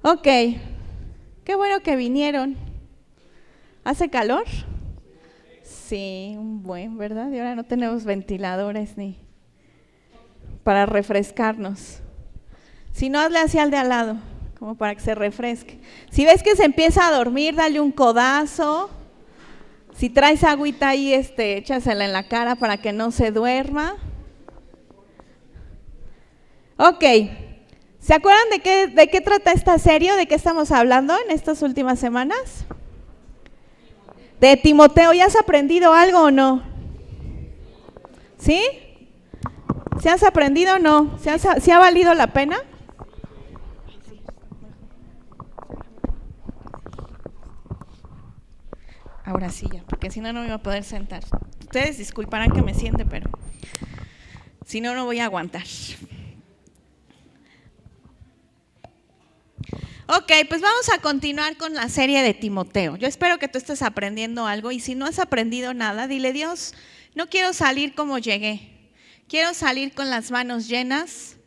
Ok, qué bueno que vinieron. ¿Hace calor? Sí, un buen, ¿verdad? Y ahora no tenemos ventiladores ni para refrescarnos. Si no, hazle así al de al lado, como para que se refresque. Si ves que se empieza a dormir, dale un codazo. Si traes agüita ahí, échasela en la cara para que no se duerma. Ok, ¿se acuerdan de qué trata esta serie o de qué estamos hablando en estas últimas semanas? De Timoteo. ¿Ya has aprendido algo o no? ¿Sí? ¿Sí has aprendido o no? ¿Sí ha valido la pena? Ahora sí ya, porque si no, no me iba a poder sentar. Ustedes disculparán que me siente, pero si no, no voy a aguantar. Ok, pues vamos a continuar con la serie de Timoteo. Yo espero que tú estés aprendiendo algo y si no has aprendido nada, dile: Dios, no quiero salir como llegué. Quiero salir con las manos llenas,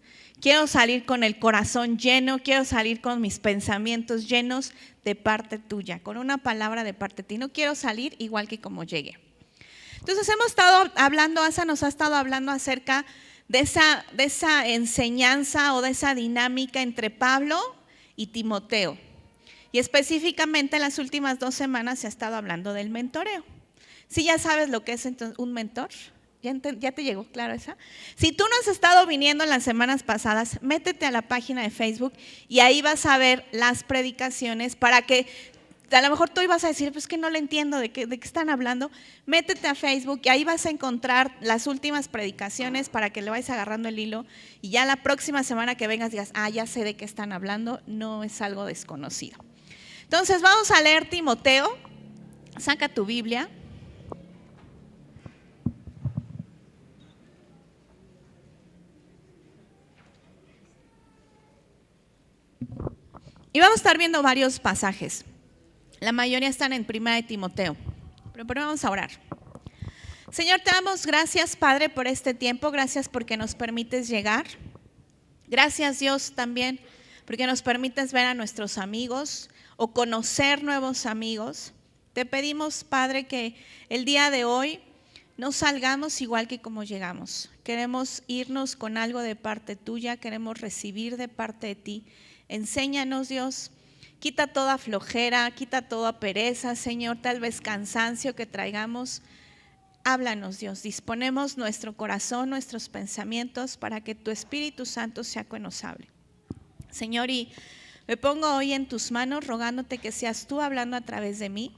quiero salir con el corazón lleno, quiero salir con mis pensamientos llenos de parte tuya, con una palabra de parte de ti. No quiero salir igual que como llegué. Entonces hemos estado hablando, Asa nos ha estado hablando acerca de esa enseñanza o de esa dinámica entre Pablo y Timoteo. Y específicamente en las últimas 2 semanas se ha estado hablando del mentoreo. ¿Sí ya sabes lo que es un mentor? ¿Ya te llegó claro esa? Si tú no has estado viniendo en las semanas pasadas, métete a la página de Facebook y ahí vas a ver las predicaciones para que, a lo mejor tú ibas a decir, pues que no le entiendo de qué están hablando. Métete a Facebook y ahí vas a encontrar las últimas predicaciones para que le vayas agarrando el hilo y ya la próxima semana que vengas digas, ya sé de qué están hablando, no es algo desconocido. Entonces vamos a leer Timoteo, saca tu Biblia. Y vamos a estar viendo varios pasajes. La mayoría están en 1 de Timoteo. Pero vamos a orar. Señor, te damos gracias, Padre, por este tiempo. Gracias porque nos permites llegar. Gracias, Dios, también porque nos permites ver a nuestros amigos o conocer nuevos amigos. Te pedimos, Padre, que el día de hoy no salgamos igual que como llegamos. Queremos irnos con algo de parte tuya, queremos recibir de parte de ti. Enséñanos, Dios, quita toda flojera, quita toda pereza, Señor, tal vez cansancio que traigamos. Háblanos, Dios, disponemos nuestro corazón, nuestros pensamientos para que tu Espíritu Santo sea quien nos hable. Señor, y me pongo hoy en tus manos rogándote que seas tú hablando a través de mí.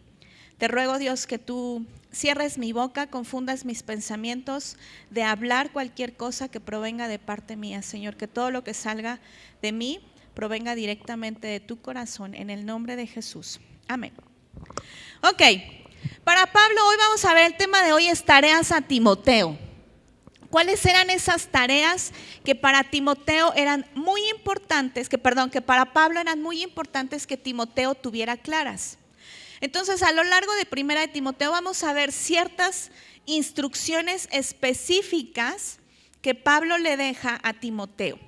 Te ruego, Dios, que tú cierres mi boca, confundas mis pensamientos de hablar cualquier cosa que provenga de parte mía, Señor, que todo lo que salga de mí provenga directamente de tu corazón, en el nombre de Jesús. Amén. Ok, para Pablo hoy vamos a ver, el tema de hoy es tareas a Timoteo. ¿Cuáles eran esas tareas que para Timoteo eran muy importantes, que para Pablo eran muy importantes que Timoteo tuviera claras? Entonces, a lo largo de 1 de Timoteo vamos a ver ciertas instrucciones específicas que Pablo le deja a Timoteo.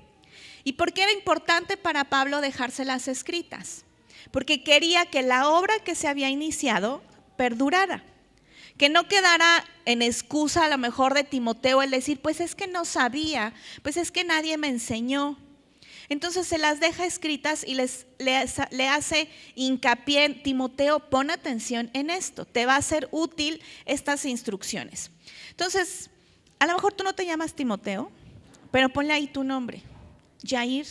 ¿Y por qué era importante para Pablo dejárselas escritas? Porque quería que la obra que se había iniciado perdurara, que no quedara en excusa a lo mejor de Timoteo el decir, pues es que no sabía, pues es que nadie me enseñó. Entonces se las deja escritas y le hace hincapié en: Timoteo, pon atención en esto, te va a ser útil estas instrucciones. Entonces, a lo mejor tú no te llamas Timoteo, pero ponle ahí tu nombre. Yair,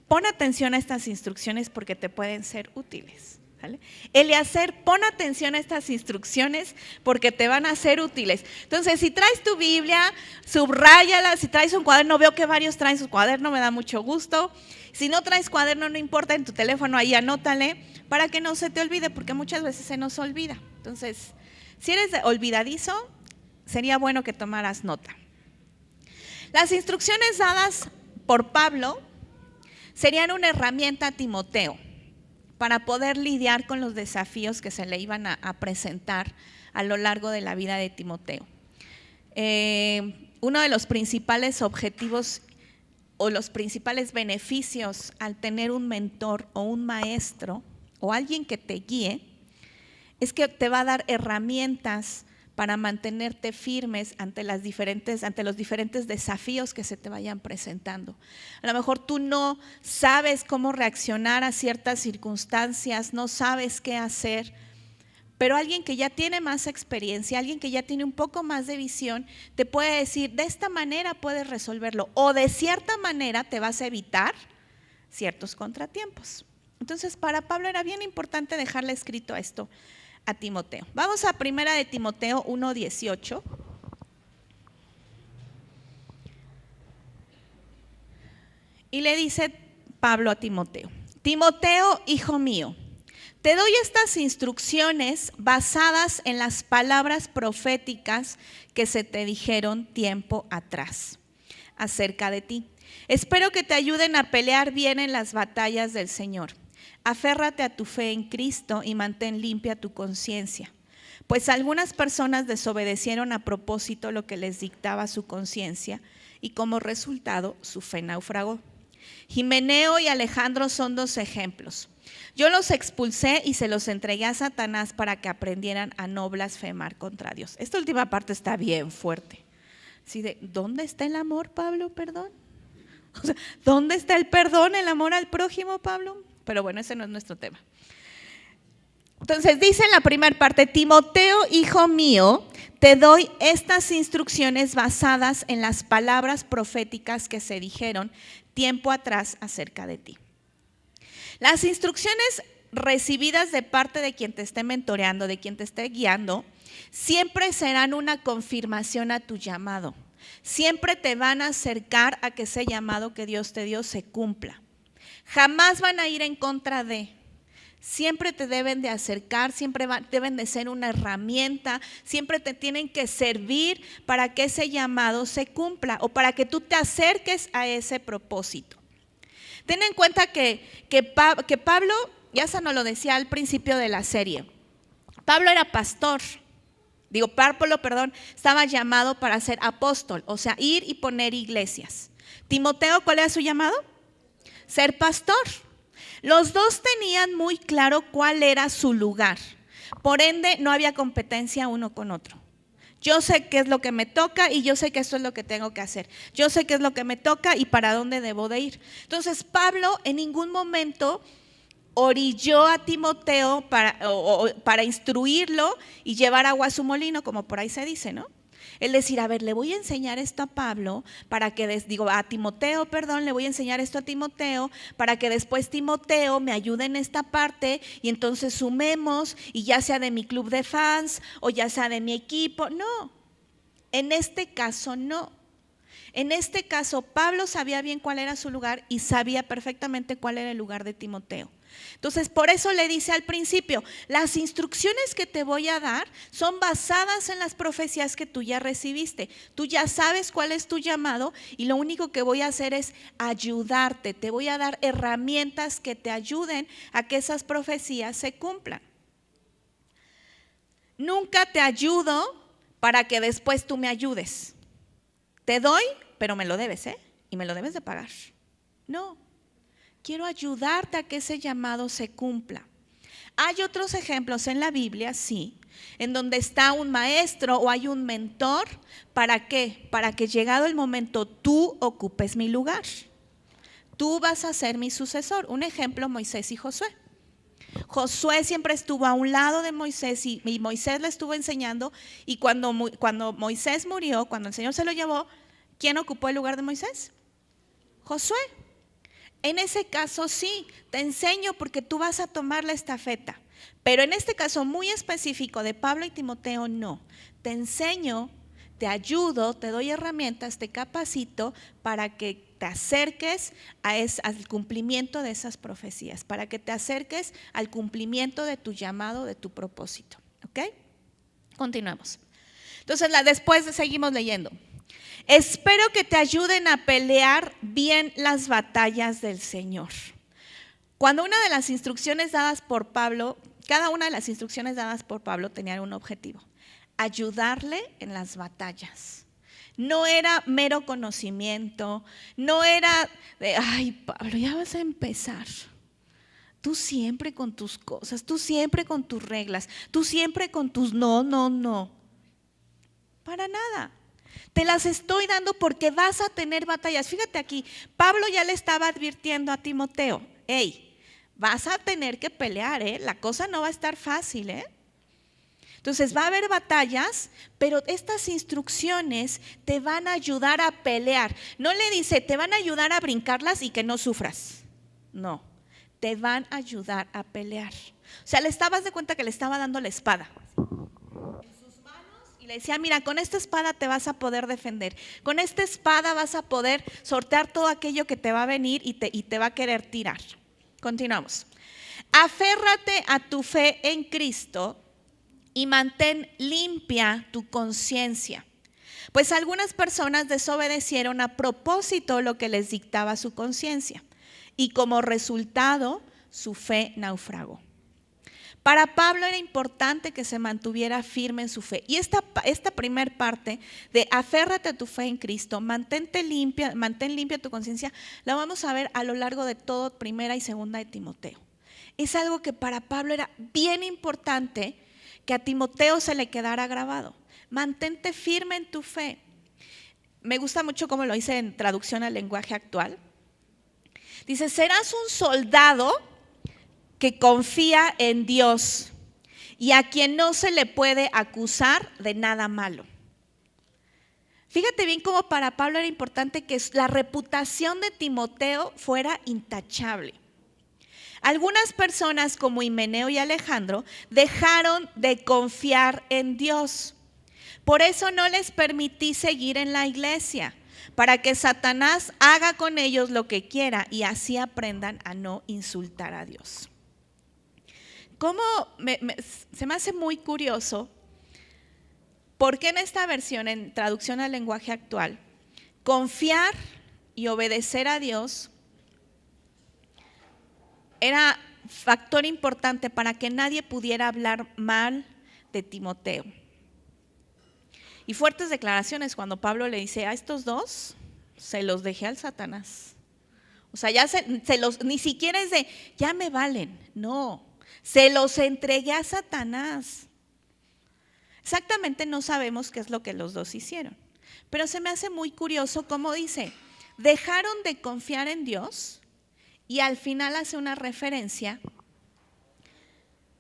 pon atención a estas instrucciones porque te pueden ser útiles. ¿Vale? Eliezer, pon atención a estas instrucciones porque te van a ser útiles. Entonces, si traes tu Biblia, subráyala. Si traes un cuaderno, veo que varios traen su cuaderno, me da mucho gusto. Si no traes cuaderno, no importa, en tu teléfono ahí anótale para que no se te olvide, porque muchas veces se nos olvida. Entonces, si eres olvidadizo, sería bueno que tomaras nota. Las instrucciones dadas por Pablo serían una herramienta a Timoteo para poder lidiar con los desafíos que se le iban a presentar a lo largo de la vida de Timoteo. Uno de los principales objetivos o los principales beneficios al tener un mentor o un maestro o alguien que te guíe es que te va a dar herramientas para mantenerte firmes ante los diferentes desafíos que se te vayan presentando. A lo mejor tú no sabes cómo reaccionar a ciertas circunstancias, no sabes qué hacer, pero alguien que ya tiene más experiencia, alguien que ya tiene un poco más de visión, te puede decir, de esta manera puedes resolverlo, o de cierta manera te vas a evitar ciertos contratiempos. Entonces, para Pablo era bien importante dejarle escrito esto a Timoteo. Vamos a 1 de Timoteo 1:18. Y le dice Pablo a Timoteo: Timoteo, hijo mío, te doy estas instrucciones basadas en las palabras proféticas que se te dijeron tiempo atrás acerca de ti. Espero que te ayuden a pelear bien en las batallas del Señor. Aférrate a tu fe en Cristo y mantén limpia tu conciencia, pues algunas personas desobedecieron a propósito lo que les dictaba su conciencia y como resultado su fe naufragó. Himeneo y Alejandro son 2 ejemplos. Yo los expulsé y se los entregué a Satanás para que aprendieran a no blasfemar contra Dios. Esta última parte está bien fuerte. ¿Sí? ¿Dónde está el amor, Pablo? Perdón. O sea, ¿dónde está el perdón, el amor al prójimo, Pablo? Pero bueno, ese no es nuestro tema. Entonces dice en la primera parte: Timoteo, hijo mío, te doy estas instrucciones basadas en las palabras proféticas que se dijeron tiempo atrás acerca de ti. Las instrucciones recibidas de parte de quien te esté mentoreando, de quien te esté guiando, siempre serán una confirmación a tu llamado. Siempre te van a acercar a que ese llamado que Dios te dio se cumpla. Jamás van a ir en contra de. Siempre te deben de acercar, siempre deben de ser una herramienta, siempre te tienen que servir para que ese llamado se cumpla o para que tú te acerques a ese propósito. Ten en cuenta que Pablo, ya se nos lo decía al principio de la serie, Pablo era pastor. Estaba llamado para ser apóstol, o sea, ir y poner iglesias. Timoteo, ¿cuál era su llamado? Ser pastor. Los dos tenían muy claro cuál era su lugar. Por ende, no había competencia uno con otro. Yo sé qué es lo que me toca y yo sé que esto es lo que tengo que hacer. Yo sé qué es lo que me toca y para dónde debo de ir. Entonces, Pablo en ningún momento orilló a Timoteo para instruirlo y llevar agua a su molino, como por ahí se dice, ¿no? El decir, a ver, le voy a enseñar esto a Pablo a Timoteo, le voy a enseñar esto a Timoteo para que después Timoteo me ayude en esta parte y entonces sumemos y ya sea de mi club de fans o ya sea de mi equipo. No, en este caso no. En este caso Pablo sabía bien cuál era su lugar y sabía perfectamente cuál era el lugar de Timoteo. Entonces, por eso le dice al principio, las instrucciones que te voy a dar son basadas en las profecías que tú ya recibiste. Tú ya sabes cuál es tu llamado y lo único que voy a hacer es ayudarte. Te voy a dar herramientas que te ayuden a que esas profecías se cumplan. Nunca te ayudo para que después tú me ayudes. Te doy, pero me lo debes, y me lo debes de pagar. No. Quiero ayudarte a que ese llamado se cumpla. Hay otros ejemplos en la Biblia, sí, en donde está un maestro o hay un mentor. ¿Para qué? Para que llegado el momento tú ocupes mi lugar. Tú vas a ser mi sucesor. Un ejemplo, Moisés y Josué. Josué siempre estuvo a un lado de Moisés y Moisés le estuvo enseñando. Y cuando Moisés murió, cuando el Señor se lo llevó, ¿quién ocupó el lugar de Moisés? Josué. En ese caso sí, te enseño porque tú vas a tomar la estafeta. Pero en este caso muy específico de Pablo y Timoteo, no. Te enseño, te ayudo, te doy herramientas, te capacito para que te acerques al cumplimiento de esas profecías, para que te acerques al cumplimiento de tu llamado, de tu propósito. ¿Ok? Continuamos. Entonces, después seguimos leyendo. Espero que te ayuden a pelear bien las batallas del Señor. Cuando una de las instrucciones dadas por Pablo, cada una de las instrucciones dadas por Pablo tenía un objetivo: ayudarle en las batallas. No era mero conocimiento, no era de, ay, Pablo, ya vas a empezar. Tú siempre con tus cosas, tú siempre con tus reglas, tú siempre con tus no. Para nada. Te las estoy dando porque vas a tener batallas. Fíjate aquí, Pablo ya le estaba advirtiendo a Timoteo, hey, vas a tener que pelear, la cosa no va a estar fácil, Entonces va a haber batallas, pero estas instrucciones te van a ayudar a pelear. No le dice, te van a ayudar a brincarlas y que no sufras. No, te van a ayudar a pelear. O sea, le estabas de cuenta que le estaba dando la espada en sus manos y le decía, mira, con esta espada te vas a poder defender. Con esta espada vas a poder sortear todo aquello que te va a venir y te va a querer tirar. Continuamos. Aférrate a tu fe en Cristo y mantén limpia tu conciencia. Pues algunas personas desobedecieron a propósito lo que les dictaba su conciencia y como resultado su fe naufragó. Para Pablo era importante que se mantuviera firme en su fe. Y esta primer parte de aférrate a tu fe en Cristo, mantén limpia tu conciencia, la vamos a ver a lo largo de todo primera y segunda de Timoteo. Es algo que para Pablo era bien importante que a Timoteo se le quedara grabado. Mantente firme en tu fe. Me gusta mucho cómo lo dice en traducción al lenguaje actual. Dice, serás un soldado que confía en Dios y a quien no se le puede acusar de nada malo. Fíjate bien cómo para Pablo era importante que la reputación de Timoteo fuera intachable. Algunas personas como Himeneo y Alejandro dejaron de confiar en Dios. Por eso no les permití seguir en la iglesia, para que Satanás haga con ellos lo que quiera y así aprendan a no insultar a Dios. Se me hace muy curioso, porque en esta versión, en traducción al lenguaje actual, confiar y obedecer a Dios era factor importante para que nadie pudiera hablar mal de Timoteo. Y fuertes declaraciones cuando Pablo le dice, a estos dos se los dejé al Satanás. O sea, ya ni siquiera es de, ya me valen, no, se los entregué a Satanás. Exactamente no sabemos qué es lo que los dos hicieron, pero se me hace muy curioso cómo dice, dejaron de confiar en Dios. Y al final hace una referencia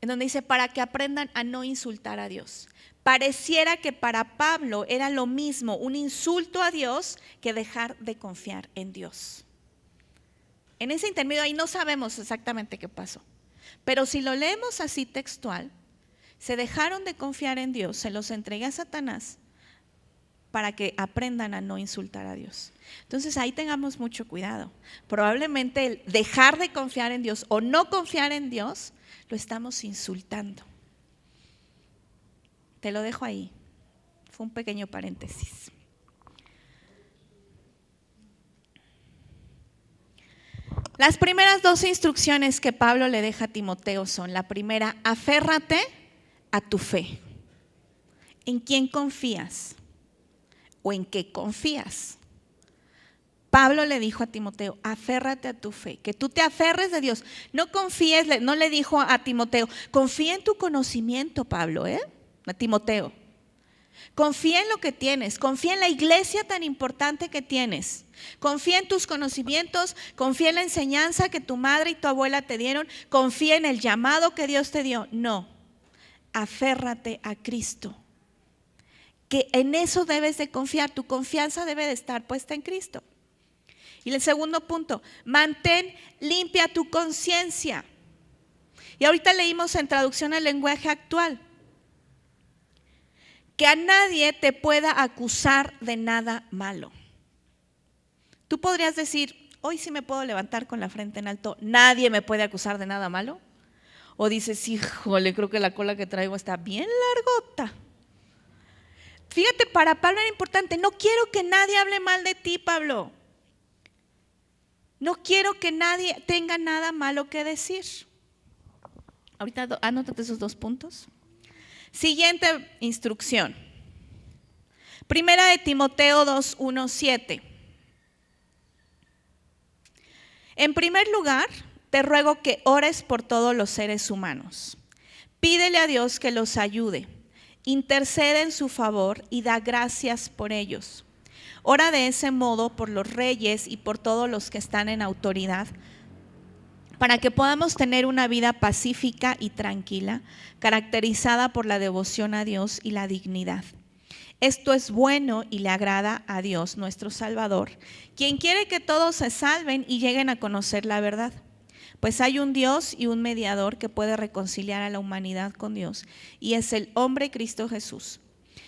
en donde dice, para que aprendan a no insultar a Dios. Pareciera que para Pablo era lo mismo un insulto a Dios que dejar de confiar en Dios. En ese intermedio ahí no sabemos exactamente qué pasó. Pero si lo leemos así textual, se dejaron de confiar en Dios, se los entregué a Satanás para que aprendan a no insultar a Dios. Entonces ahí tengamos mucho cuidado. Probablemente el dejar de confiar en Dios o no confiar en Dios, lo estamos insultando. Te lo dejo ahí. Fue un pequeño paréntesis. Las primeras dos instrucciones que Pablo le deja a Timoteo son, la primera, aférrate a tu fe. ¿En quién confías? ¿O en qué confías? Pablo le dijo a Timoteo, aférrate a tu fe, que tú te aferres de Dios. No confíes, no le dijo a Timoteo, confía en tu conocimiento, Pablo, a Timoteo. Confía en lo que tienes, confía en la iglesia tan importante que tienes. Confía en tus conocimientos, confía en la enseñanza que tu madre y tu abuela te dieron, confía en el llamado que Dios te dio. No, aférrate a Cristo. Que en eso debes de confiar, tu confianza debe de estar puesta en Cristo. Y el segundo punto, mantén limpia tu conciencia. Y ahorita leímos en traducción al lenguaje actual, que a nadie te pueda acusar de nada malo. Tú podrías decir, hoy sí me puedo levantar con la frente en alto, nadie me puede acusar de nada malo. O dices, híjole, creo que la cola que traigo está bien largota. Fíjate, para Pablo era importante, no quiero que nadie hable mal de ti, Pablo. No quiero que nadie tenga nada malo que decir. Ahorita anótate esos 2 puntos. Siguiente instrucción. Primera de Timoteo 2:1-7. En primer lugar, te ruego que ores por todos los seres humanos. Pídele a Dios que los ayude, intercede en su favor y da gracias por ellos. Ora de ese modo por los reyes y por todos los que están en autoridad, para que podamos tener una vida pacífica y tranquila, caracterizada por la devoción a Dios y la dignidad. Esto es bueno y le agrada a Dios, nuestro Salvador, quien quiere que todos se salven y lleguen a conocer la verdad. Pues hay un Dios y un mediador que puede reconciliar a la humanidad con Dios, y es el hombre Cristo Jesús.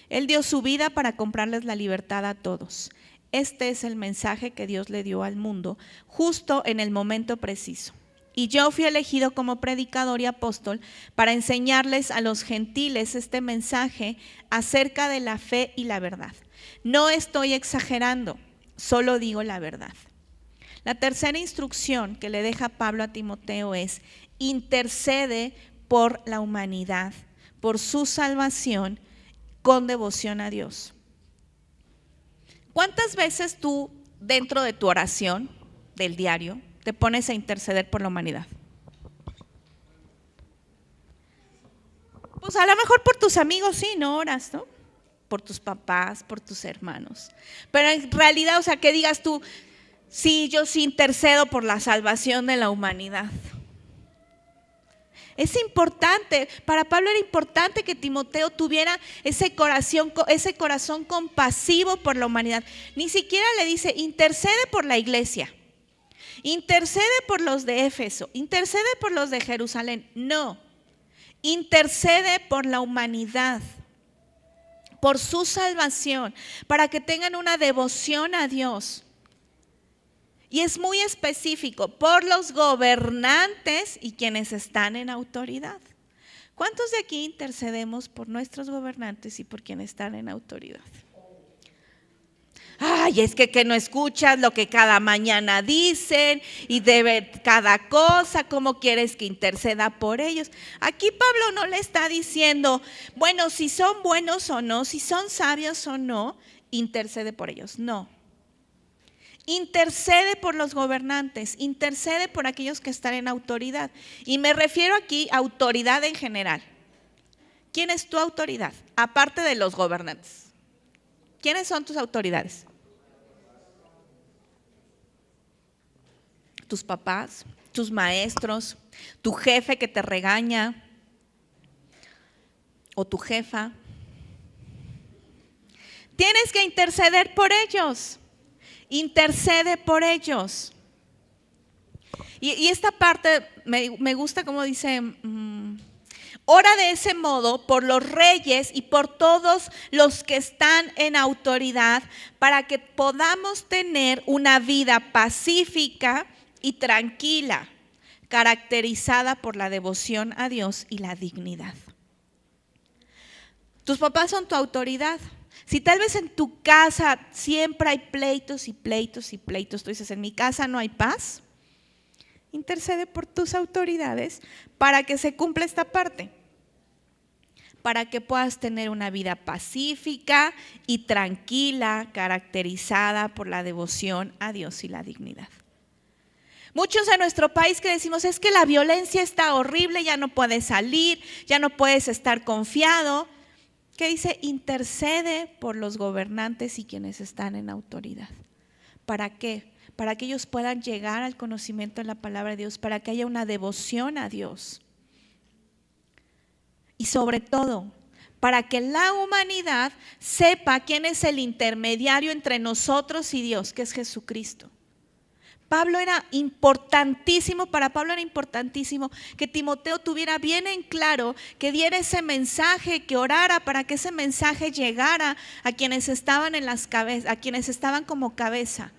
Él dio su vida para comprarles la libertad a todos. Este es el mensaje que Dios le dio al mundo, justo en el momento preciso. Y yo fui elegido como predicador y apóstol para enseñarles a los gentiles este mensaje acerca de la fe y la verdad. No estoy exagerando, solo digo la verdad. La tercera instrucción que le deja Pablo a Timoteo es: intercede por la humanidad, por su salvación, con devoción a Dios. ¿Cuántas veces tú, dentro de tu oración del diario, te pones a interceder por la humanidad? Pues a lo mejor por tus amigos sí, no oras, ¿no? Por tus papás, por tus hermanos. Pero en realidad, o sea, que digas tú: sí, yo sí intercedo por la salvación de la humanidad. Es importante, para Pablo era importante que Timoteo tuviera ese corazón compasivo por la humanidad. Ni siquiera le dice: intercede por la iglesia, intercede por los de Éfeso, intercede por los de Jerusalén. No, intercede por la humanidad, por su salvación, para que tengan una devoción a Dios. Y es muy específico: por los gobernantes y quienes están en autoridad. ¿Cuántos de aquí intercedemos por nuestros gobernantes y por quienes están en autoridad? Ay, es que no escuchas lo que cada mañana dicen y de ver cada cosa, ¿cómo quieres que interceda por ellos? Aquí Pablo no le está diciendo: bueno, si son buenos o no, si son sabios o no, intercede por ellos. No. Intercede por los gobernantes, intercede por aquellos que están en autoridad. Y me refiero aquí a autoridad en general. ¿Quién es tu autoridad? Aparte de los gobernantes. ¿Quiénes son tus autoridades? Tus papás, tus maestros, tu jefe que te regaña o tu jefa. Tienes que interceder por ellos. Intercede por ellos. Y esta parte me gusta como dice: ora de ese modo por los reyes y por todos los que están en autoridad, para que podamos tener una vida pacífica y tranquila, caracterizada por la devoción a Dios y la dignidad. Tus papás son tu autoridad. Si tal vez en tu casa siempre hay pleitos y pleitos y pleitos, tú dices: en mi casa no hay paz, intercede por tus autoridades para que se cumpla esta parte, para que puedas tener una vida pacífica y tranquila, caracterizada por la devoción a Dios y la dignidad. Muchos en nuestro país que decimos: es que la violencia está horrible, ya no puedes salir, ya no puedes estar confiado. ¿Qué dice? Intercede por los gobernantes y quienes están en autoridad. ¿Para qué? Para que ellos puedan llegar al conocimiento de la palabra de Dios, para que haya una devoción a Dios. Y sobre todo, para que la humanidad sepa quién es el intermediario entre nosotros y Dios, que es Jesucristo. Para Pablo era importantísimo que Timoteo tuviera bien en claro, que diera ese mensaje, que orara para que ese mensaje llegara a quienes estaban en las cabezas, a quienes estaban como cabeza,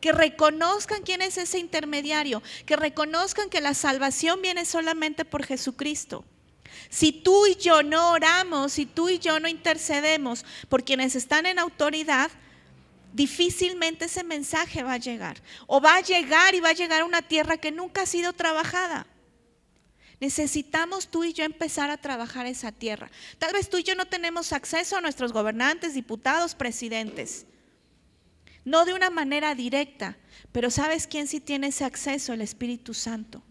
que reconozcan quién es ese intermediario, que reconozcan que la salvación viene solamente por Jesucristo. Si tú y yo no oramos, si tú y yo no intercedemos por quienes están en autoridad, difícilmente ese mensaje va a llegar. O va a llegar y va a llegar a una tierra que nunca ha sido trabajada. Necesitamos tú y yo empezar a trabajar esa tierra. Tal vez tú y yo no tenemos acceso a nuestros gobernantes, diputados, presidentes. No de una manera directa, pero ¿sabes quién sí tiene ese acceso? El Espíritu Santo.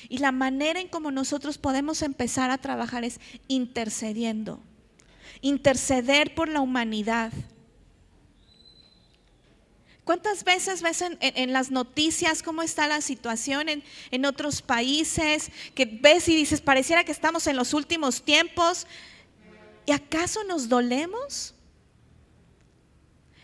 Y la manera en cómo nosotros podemos empezar a trabajar es intercediendo. Interceder por la humanidad. ¿Cuántas veces ves en las noticias cómo está la situación en otros países? Que ves y dices, pareciera que estamos en los últimos tiempos. ¿Y acaso nos dolemos?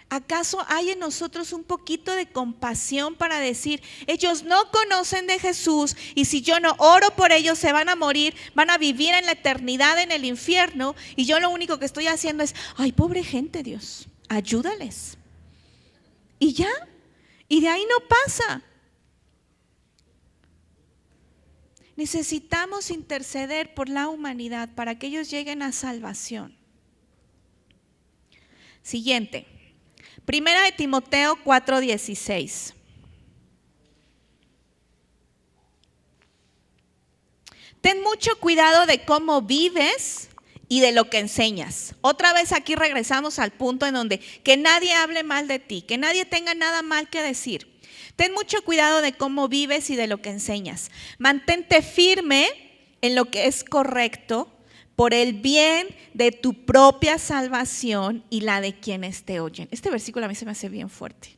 ¿Acaso hay en nosotros un poquito de compasión para decir, ellos no conocen de Jesús y si yo no oro por ellos se van a morir, van a vivir en la eternidad en el infierno y yo lo único que estoy haciendo es, ay, pobre gente, Dios, ayúdales? Y ya, y de ahí no pasa. Necesitamos interceder por la humanidad para que ellos lleguen a salvación. Siguiente, 1 Timoteo 4:16. Ten mucho cuidado de cómo vives y de lo que enseñas. Otra vez aquí regresamos al punto en donde que nadie hable mal de ti, que nadie tenga nada mal que decir. Ten mucho cuidado de cómo vives y de lo que enseñas. Mantente firme en lo que es correcto por el bien de tu propia salvación y la de quienes te oyen. Este versículo a mí se me hace bien fuerte.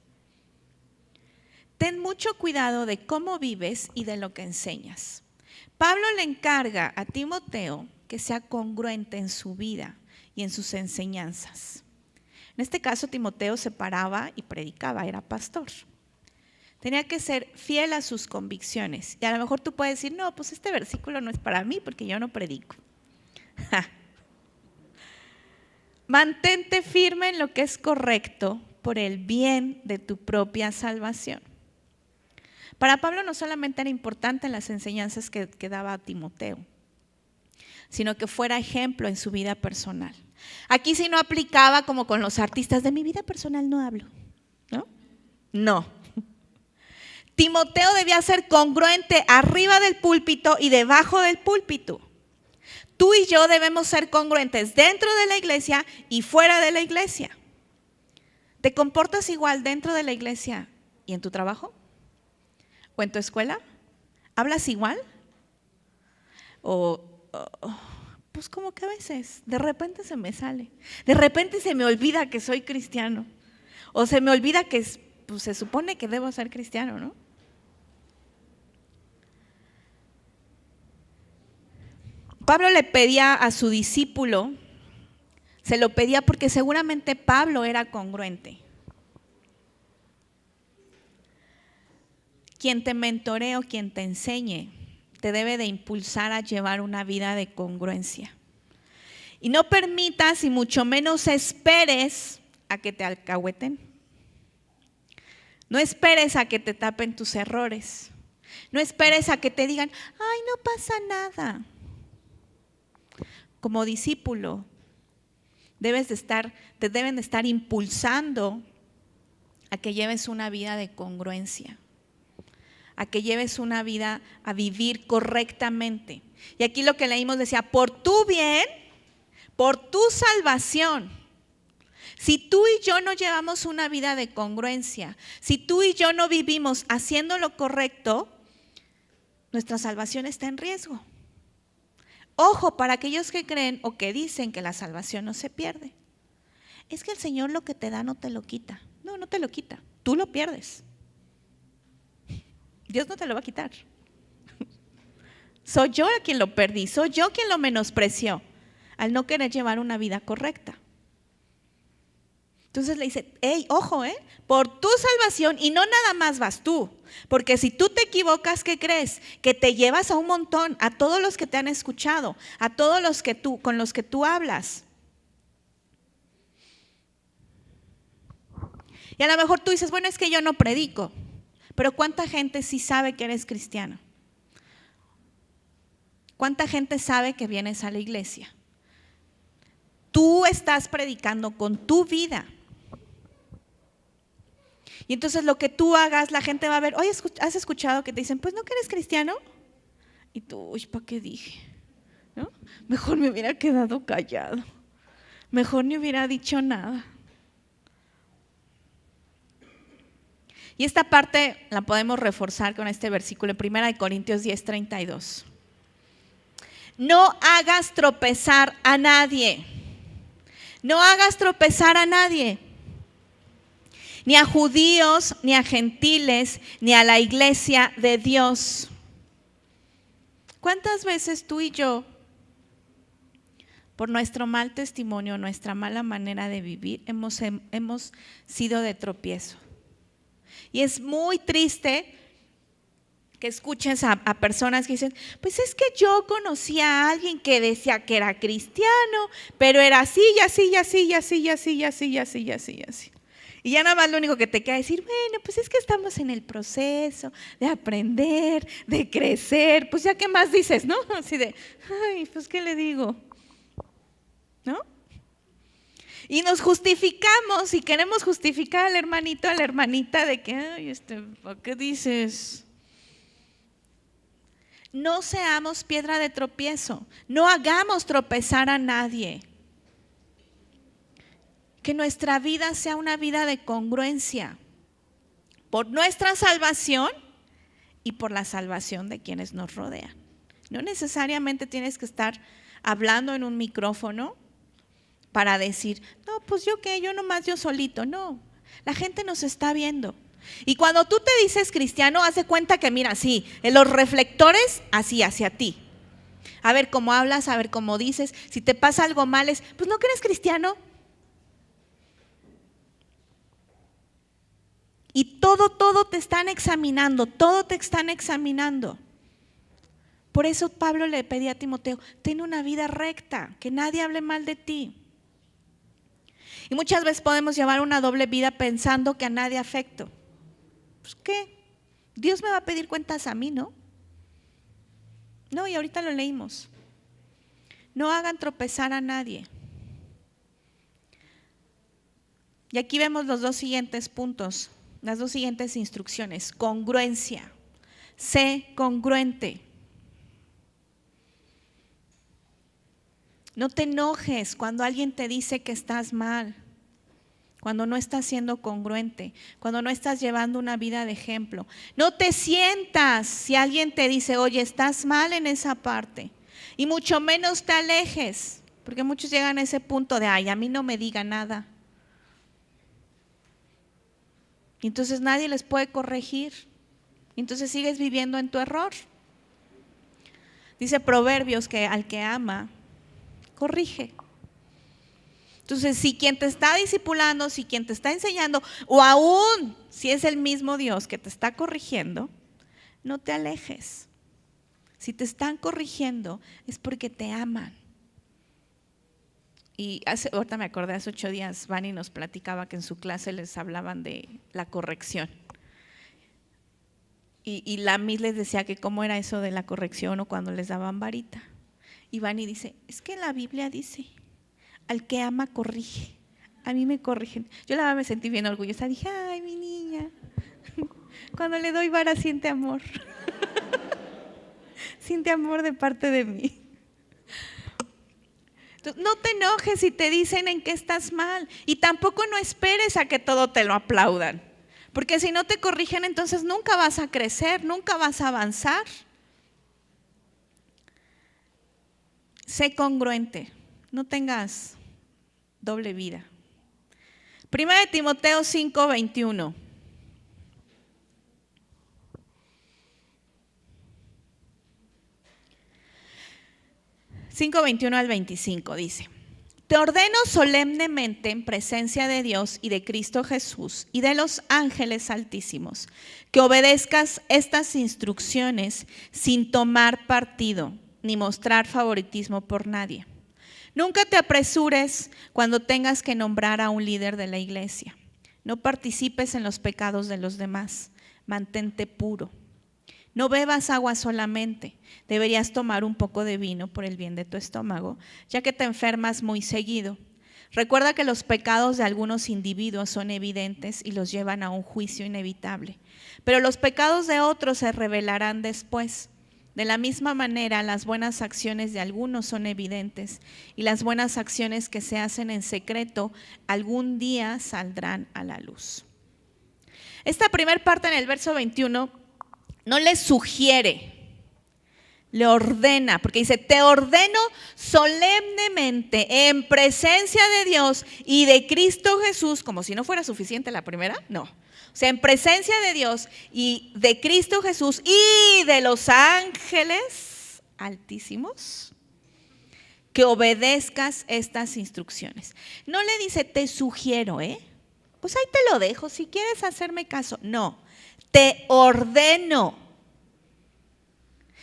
Ten mucho cuidado de cómo vives y de lo que enseñas. Pablo le encarga a Timoteo que sea congruente en su vida y en sus enseñanzas. En este caso, Timoteo se paraba y predicaba, era pastor. Tenía que ser fiel a sus convicciones. Y a lo mejor tú puedes decir, no, pues este versículo no es para mí porque yo no predico. Mantente firme en lo que es correcto por el bien de tu propia salvación. Para Pablo no solamente era importante las enseñanzas que daba a Timoteo, sino que fuera ejemplo en su vida personal. Aquí sí no aplicaba como con los artistas, de mi vida personal no hablo, ¿no? No. Timoteo debía ser congruente arriba del púlpito y debajo del púlpito. Tú y yo debemos ser congruentes dentro de la iglesia y fuera de la iglesia. ¿Te comportas igual dentro de la iglesia y en tu trabajo? ¿O en tu escuela? ¿Hablas igual? Pues como que a veces, de repente se me sale. De repente se me olvida que soy cristiano. O se me olvida que pues, se supone que debo ser cristiano, ¿no? Pablo le pedía a su discípulo, se lo pedía porque seguramente Pablo era congruente. Quien te mentoree o quien te enseñe te debe de impulsar a llevar una vida de congruencia. Y no permitas y mucho menos esperes a que te alcahueten. No esperes a que te tapen tus errores. No esperes a que te digan, ay, no pasa nada. Como discípulo, te deben de estar impulsando a que lleves una vida de congruencia, a que lleves una vida a vivir correctamente. Y aquí lo que leímos decía, por tu bien, por tu salvación. Si tú y yo no llevamos una vida de congruencia, si tú y yo no vivimos haciendo lo correcto, nuestra salvación está en riesgo. Ojo, para aquellos que creen o que dicen que la salvación no se pierde. Es que el Señor lo que te da no te lo quita. No, no te lo quita. Tú lo pierdes. Dios no te lo va a quitar. Soy yo quien lo perdí. Soy yo quien lo menospreció al no querer llevar una vida correcta. Entonces le dice, hey, ojo, por tu salvación y no nada más vas tú. Porque si tú te equivocas, ¿qué crees? Que te llevas a un montón, a todos los que te han escuchado, a todos los que con los que tú hablas. Y a lo mejor tú dices, bueno, es que yo no predico. Pero ¿cuánta gente sí sabe que eres cristiano? ¿Cuánta gente sabe que vienes a la iglesia? Tú estás predicando con tu vida. Y entonces lo que tú hagas, la gente va a ver, oye, ¿has escuchado que te dicen, pues no que eres cristiano? Y tú, uy, ¿para qué dije? ¿No? Mejor me hubiera quedado callado. Mejor no hubiera dicho nada. Y esta parte la podemos reforzar con este versículo en 1 Corintios 10:32. No hagas tropezar a nadie. No hagas tropezar a nadie. Ni a judíos, ni a gentiles, ni a la iglesia de Dios. ¿Cuántas veces tú y yo, por nuestro mal testimonio, nuestra mala manera de vivir, hemos sido de tropiezo? Y es muy triste que escuches a personas que dicen, pues es que yo conocí a alguien que decía que era cristiano, pero era así, y así, y así, y así, y así, y así, y así, y así, y así. Y ya nada más lo único que te queda decir, bueno, pues es que estamos en el proceso de aprender, de crecer. Pues ya qué más dices, ¿no? Así de, ay, pues qué le digo, ¿no? Y nos justificamos y queremos justificar al hermanito, a la hermanita de que, ay, ¿para qué dices? No seamos piedra de tropiezo, no hagamos tropezar a nadie. Que nuestra vida sea una vida de congruencia por nuestra salvación y por la salvación de quienes nos rodean. No necesariamente tienes que estar hablando en un micrófono para decir, no, pues yo qué, yo nomás yo solito. No, la gente nos está viendo. Y cuando tú te dices cristiano, haz de cuenta que mira, sí, en los reflectores así hacia ti. A ver cómo hablas, a ver cómo dices. Si te pasa algo mal pues no que eres cristiano. Y todo te están examinando, todo te están examinando. Por eso Pablo le pedía a Timoteo, ten una vida recta, que nadie hable mal de ti. Y muchas veces podemos llevar una doble vida pensando que a nadie afecto. Pues ¿qué? Dios me va a pedir cuentas a mí, ¿no? No, y ahorita lo leímos. No hagan tropezar a nadie. Y aquí vemos los dos siguientes puntos. Las dos siguientes instrucciones. Congruencia. Sé congruente. No te enojes cuando alguien te dice que estás mal, cuando no estás siendo congruente, cuando no estás llevando una vida de ejemplo. No te sientas si alguien te dice, oye, estás mal en esa parte. Y mucho menos te alejes, porque muchos llegan a ese punto de, ay, a mí no me diga nada. Y entonces nadie les puede corregir. Y entonces sigues viviendo en tu error. Dice Proverbios que al que ama, corrige. Entonces, si quien te está discipulando, si quien te está enseñando, o aún si es el mismo Dios que te está corrigiendo, no te alejes. Si te están corrigiendo es porque te aman. Y ahorita me acordé, hace 8 días Vani nos platicaba que en su clase les hablaban de la corrección. Y la Miss les decía que cómo era eso de la corrección o cuando les daban varita. Y Vani dice, es que la Biblia dice, al que ama corrige. A mí me corrigen. Yo la verdad me sentí bien orgullosa. Dije, ay, mi niña, cuando le doy vara siente amor. Siente amor de parte de mí. Entonces, no te enojes si te dicen en qué estás mal. Y tampoco no esperes a que todo te lo aplaudan. Porque si no te corrigen, entonces nunca vas a crecer, nunca vas a avanzar. Sé congruente, no tengas doble vida. 1 Timoteo 5:21. al 25 dice: Te ordeno solemnemente en presencia de Dios y de Cristo Jesús y de los ángeles altísimos, que obedezcas estas instrucciones sin tomar partido ni mostrar favoritismo por nadie. Nunca te apresures cuando tengas que nombrar a un líder de la iglesia. No participes en los pecados de los demás. Mantente puro. No bebas agua solamente, deberías tomar un poco de vino por el bien de tu estómago, ya que te enfermas muy seguido. Recuerda que los pecados de algunos individuos son evidentes y los llevan a un juicio inevitable, pero los pecados de otros se revelarán después. De la misma manera, las buenas acciones de algunos son evidentes y las buenas acciones que se hacen en secreto algún día saldrán a la luz. Esta primera parte en el verso 21 no le sugiere, le ordena, porque dice, te ordeno solemnemente en presencia de Dios y de Cristo Jesús, como si no fuera suficiente la primera, no. O sea, en presencia de Dios y de Cristo Jesús y de los ángeles altísimos, que obedezcas estas instrucciones. No le dice, te sugiero, pues ahí te lo dejo, si quieres hacerme caso. No, te ordeno.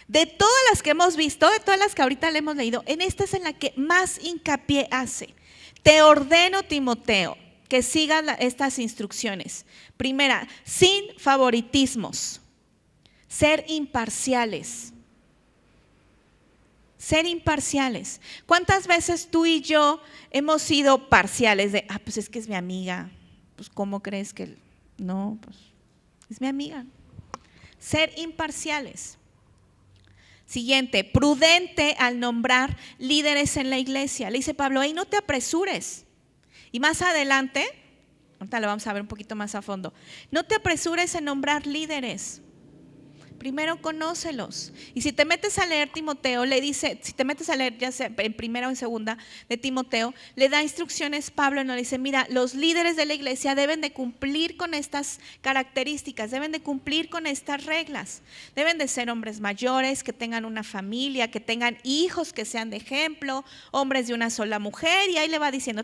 De todas las que hemos visto, de todas las que ahorita le hemos leído, en esta es en la que más hincapié hace. Te ordeno, Timoteo, que sigas estas instrucciones. Primera, sin favoritismos, ser imparciales. Ser imparciales. ¿Cuántas veces tú y yo hemos sido parciales de, pues es que es mi amiga, pues ¿cómo crees que no? Pues es mi amiga. Ser imparciales. Siguiente, prudente al nombrar líderes en la iglesia. Le dice Pablo, ahí no te apresures. Y más adelante, ahorita lo vamos a ver un poquito más a fondo, no te apresures en nombrar líderes. Primero conócelos. Y si te metes a leer Timoteo, le dice, si te metes a leer ya sea en primera o en segunda de Timoteo, le da instrucciones Pablo, y nos dice, mira, los líderes de la iglesia deben de cumplir con estas características, deben de cumplir con estas reglas. Deben de ser hombres mayores, que tengan una familia, que tengan hijos que sean de ejemplo, hombres de una sola mujer, y ahí le va diciendo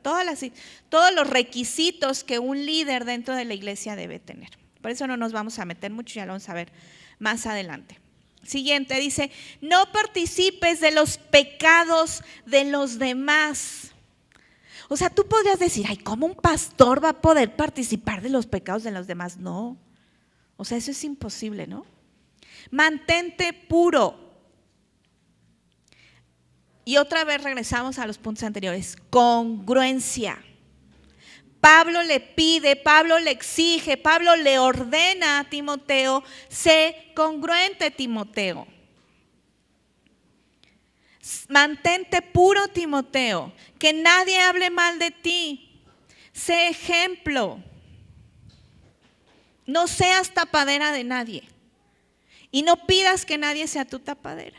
todos los requisitos que un líder dentro de la iglesia debe tener. Por eso no nos vamos a meter mucho, ya lo vamos a ver más adelante. Siguiente, dice, no participes de los pecados de los demás. O sea, tú podrías decir, ay, ¿cómo un pastor va a poder participar de los pecados de los demás? No, o sea, eso es imposible, ¿no? Mantente puro. Y otra vez regresamos a los puntos anteriores, congruencia. Pablo le pide, Pablo le exige, Pablo le ordena a Timoteo, sé congruente, Timoteo. Mantente puro, Timoteo, que nadie hable mal de ti. Sé ejemplo. No seas tapadera de nadie. Y no pidas que nadie sea tu tapadera.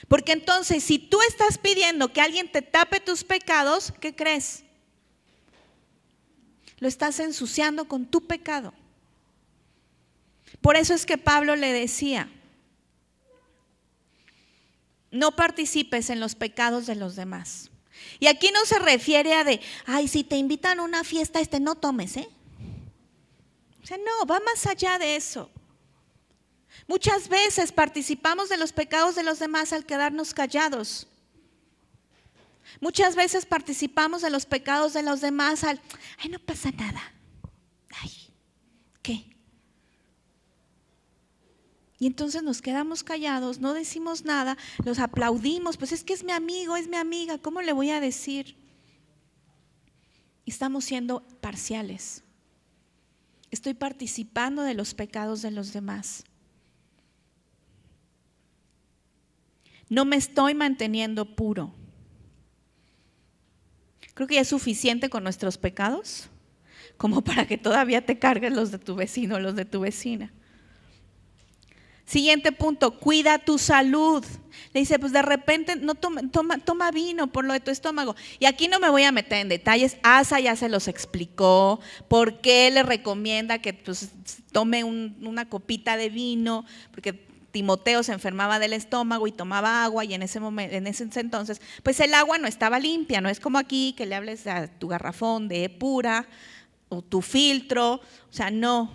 Porque entonces, si tú estás pidiendo que alguien te tape tus pecados, ¿qué crees? Lo estás ensuciando con tu pecado. Por eso es que Pablo le decía, no participes en los pecados de los demás. Y aquí no se refiere a de, ay, si te invitan a una fiesta, no tomes, O sea, no, va más allá de eso. Muchas veces participamos de los pecados de los demás al quedarnos callados. Muchas veces participamos de los pecados de los demás ay, no pasa nada. Ay, ¿qué? Y entonces nos quedamos callados, no decimos nada, los aplaudimos, pues es que es mi amigo, es mi amiga, ¿cómo le voy a decir? Y estamos siendo parciales. Estoy participando de los pecados de los demás. No me estoy manteniendo puro. Creo que ya es suficiente con nuestros pecados como para que todavía te cargues los de tu vecino, los de tu vecina. Siguiente punto, cuida tu salud. Le dice, pues de repente no toma vino por lo de tu estómago. Y aquí no me voy a meter en detalles. Asa ya se los explicó por qué le recomienda que pues, tome una copita de vino, porque Timoteo se enfermaba del estómago y tomaba agua, y en ese entonces, pues el agua no estaba limpia, no es como aquí que le hables a tu garrafón de pura o tu filtro, o sea, no,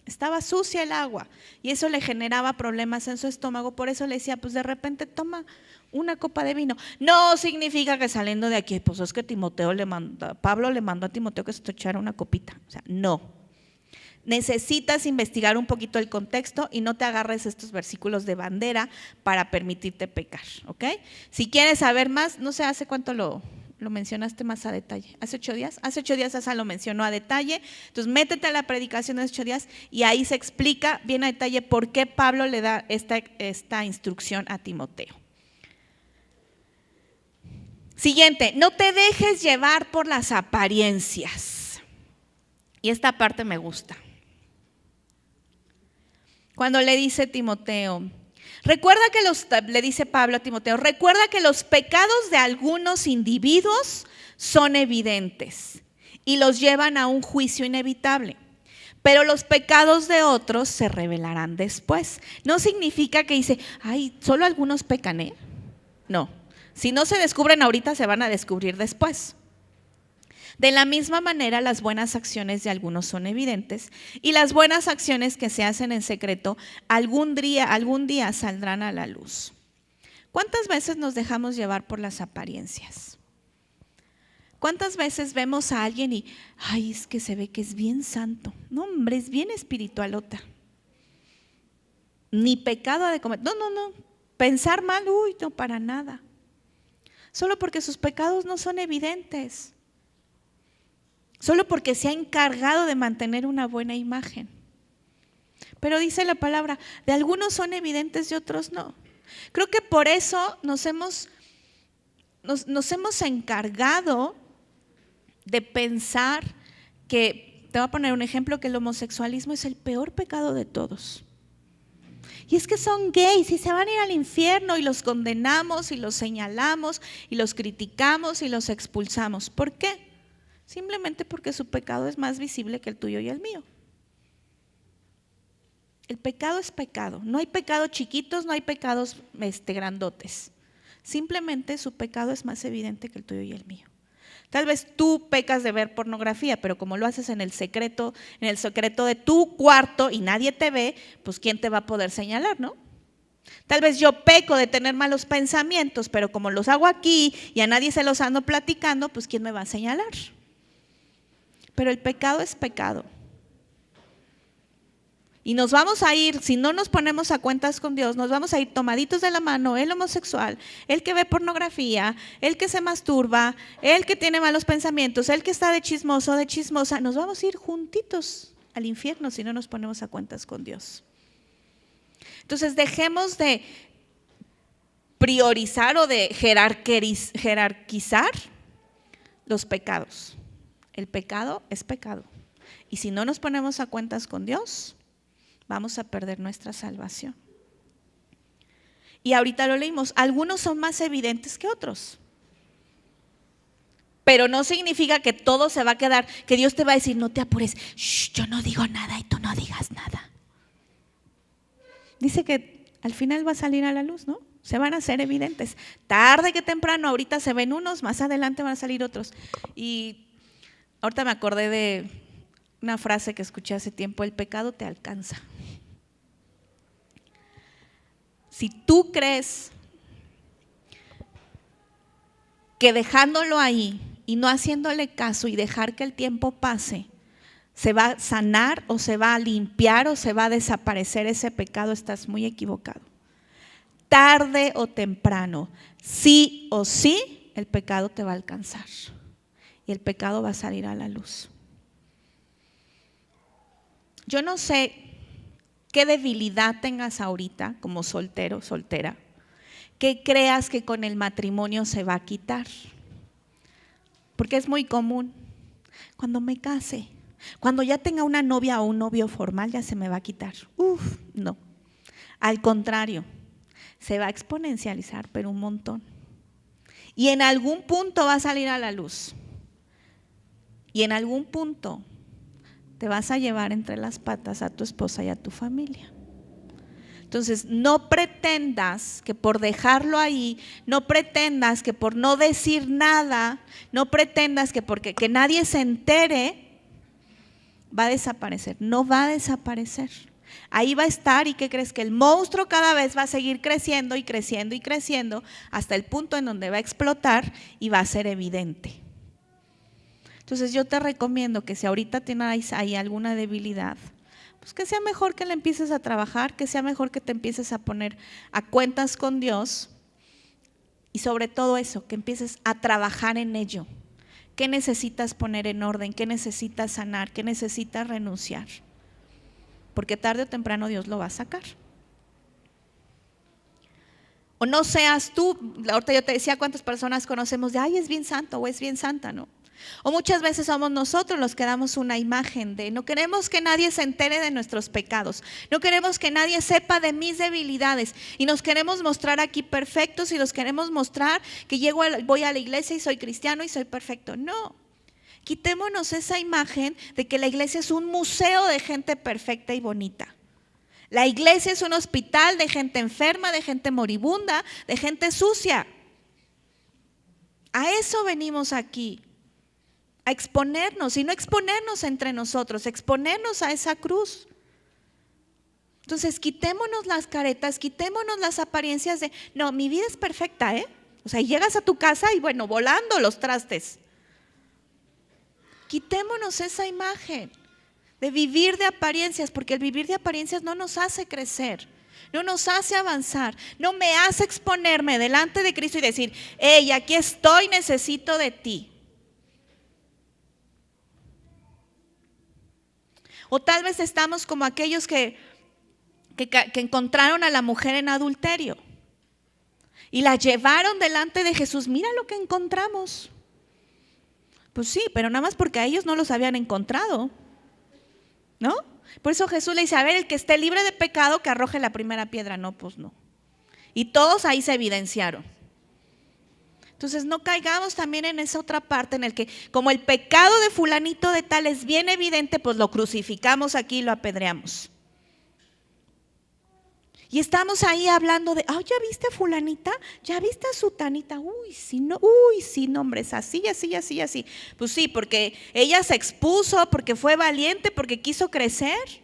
estaba sucia el agua y eso le generaba problemas en su estómago. Por eso le decía, pues de repente toma una copa de vino. No significa que saliendo de aquí, pues es que Pablo le mandó a Timoteo que se echara una copita, o sea, no. Necesitas investigar un poquito el contexto y no te agarres estos versículos de bandera para permitirte pecar, ¿ok? Si quieres saber más, no sé hace cuánto lo lo mencionaste más a detalle. ¿Hace 8 días? Hace 8 días Asa lo mencionó a detalle. Entonces métete a la predicación de hace 8 días y ahí se explica bien a detalle por qué Pablo le da esta instrucción a Timoteo. Siguiente, no te dejes llevar por las apariencias. Y esta parte me gusta. Cuando le dice Timoteo, le dice Pablo a Timoteo, recuerda que los pecados de algunos individuos son evidentes y los llevan a un juicio inevitable, pero los pecados de otros se revelarán después. No significa que dice, ay, solo algunos pecan, ¿eh? No, si no se descubren ahorita, se van a descubrir después. De la misma manera, las buenas acciones de algunos son evidentes y las buenas acciones que se hacen en secreto algún día saldrán a la luz. ¿Cuántas veces nos dejamos llevar por las apariencias? ¿Cuántas veces vemos a alguien y, ay, es que se ve que es bien santo? No, hombre, es bien espiritualota. Ni pecado ha de cometer. No. Pensar mal, uy, no, para nada. Solo porque sus pecados no son evidentes. Solo porque se ha encargado de mantener una buena imagen. Pero dice la palabra, de algunos son evidentes, de otros no. Creo que por eso nos hemos encargado de pensar que, te voy a poner un ejemplo, que el homosexualismo es el peor pecado de todos. Y es que son gays y se van a ir al infierno y los condenamos y los señalamos y los criticamos y los expulsamos. ¿Por qué? Simplemente porque su pecado es más visible que el tuyo y el mío. El pecado es pecado. No hay pecados chiquitos, no hay pecados grandotes. Simplemente su pecado es más evidente que el tuyo y el mío. Tal vez tú pecas de ver pornografía, pero como lo haces en el secreto de tu cuarto y nadie te ve, pues ¿quién te va a poder señalar, no? Tal vez yo peco de tener malos pensamientos, pero como los hago aquí y a nadie se los ando platicando, pues ¿quién me va a señalar? Pero el pecado es pecado. Y nos vamos a ir, si no nos ponemos a cuentas con Dios, nos vamos a ir tomaditos de la mano, el homosexual, el que ve pornografía, el que se masturba, el que tiene malos pensamientos, el que está de chismoso, de chismosa, nos vamos a ir juntitos al infierno si no nos ponemos a cuentas con Dios. Entonces dejemos de priorizar o de jerarquizar los pecados. El pecado es pecado. Y si no nos ponemos a cuentas con Dios, vamos a perder nuestra salvación. Y ahorita lo leímos, algunos son más evidentes que otros. Pero no significa que todo se va a quedar, que Dios te va a decir, no te apures, yo no digo nada y tú no digas nada. Dice que al final va a salir a la luz, ¿no? Se van a hacer evidentes. Tarde que temprano, ahorita se ven unos, más adelante van a salir otros. Y ahorita me acordé de una frase que escuché hace tiempo, el pecado te alcanza. Si tú crees que dejándolo ahí y no haciéndole caso y dejar que el tiempo pase, se va a sanar o se va a limpiar o se va a desaparecer ese pecado, estás muy equivocado. Tarde o temprano, sí o sí, el pecado te va a alcanzar y el pecado va a salir a la luz. Yo no sé qué debilidad tengas ahorita como soltero, soltera, que creas que con el matrimonio se va a quitar. Porque es muy común. Cuando me case, cuando ya tenga una novia o un novio formal, ya se me va a quitar. No. Al contrario, se va a exponencializar, pero un montón. Y en algún punto va a salir a la luz. Y en algún punto te vas a llevar entre las patas a tu esposa y a tu familia. Entonces, no pretendas que por dejarlo ahí, no pretendas que por no decir nada, no pretendas que porque que nadie se entere, va a desaparecer. No va a desaparecer. Ahí va a estar, ¿y qué crees? Que el monstruo cada vez va a seguir creciendo y creciendo y creciendo hasta el punto en donde va a explotar y va a ser evidente. Entonces yo te recomiendo que si ahorita tienes ahí alguna debilidad, pues que sea mejor que la empieces a trabajar, que sea mejor que te empieces a poner a cuentas con Dios Y sobre todo eso, que empieces a trabajar en ello. ¿Qué necesitas poner en orden? ¿Qué necesitas sanar? ¿Qué necesitas renunciar? Porque tarde o temprano Dios lo va a sacar. O no seas tú, ahorita yo te decía cuántas personas conocemos de, ay, es bien santo o es bien santa, ¿no? O muchas veces somos nosotros los que damos una imagen de, no queremos que nadie se entere de nuestros pecados, no queremos que nadie sepa de mis debilidades y nos queremos mostrar aquí perfectos y los queremos mostrar que voy a la iglesia y soy cristiano y soy perfecto. No, quitémonos esa imagen de que la iglesia es un museo de gente perfecta y bonita. La iglesia es un hospital de gente enferma, de gente moribunda, de gente sucia. A eso venimos aquí. A exponernos, y no exponernos entre nosotros, exponernos a esa cruz. Entonces quitémonos las caretas, quitémonos las apariencias de, no, mi vida es perfecta, o sea, llegas a tu casa y bueno, volando los trastes. Quitémonos esa imagen de vivir de apariencias, porque el vivir de apariencias no nos hace crecer, no nos hace avanzar, no me hace exponerme delante de Cristo y decir, hey, aquí estoy, necesito de ti. O tal vez estamos como aquellos que encontraron a la mujer en adulterio y la llevaron delante de Jesús. Mira lo que encontramos. Pues sí, pero nada más porque a ellos no los habían encontrado, ¿no? Por eso Jesús le dice, a ver, el que esté libre de pecado que arroje la primera piedra. No, pues no. Y todos ahí se evidenciaron. Entonces no caigamos también en esa otra parte en el que como el pecado de fulanito de tal es bien evidente, pues lo crucificamos aquí y lo apedreamos. Y estamos ahí hablando de, ¿ya viste a fulanita? ¿Ya viste a sutanita? Uy, sí, no, hombre, es así, así, así, así. Pues sí, porque ella se expuso, porque fue valiente, porque quiso crecer,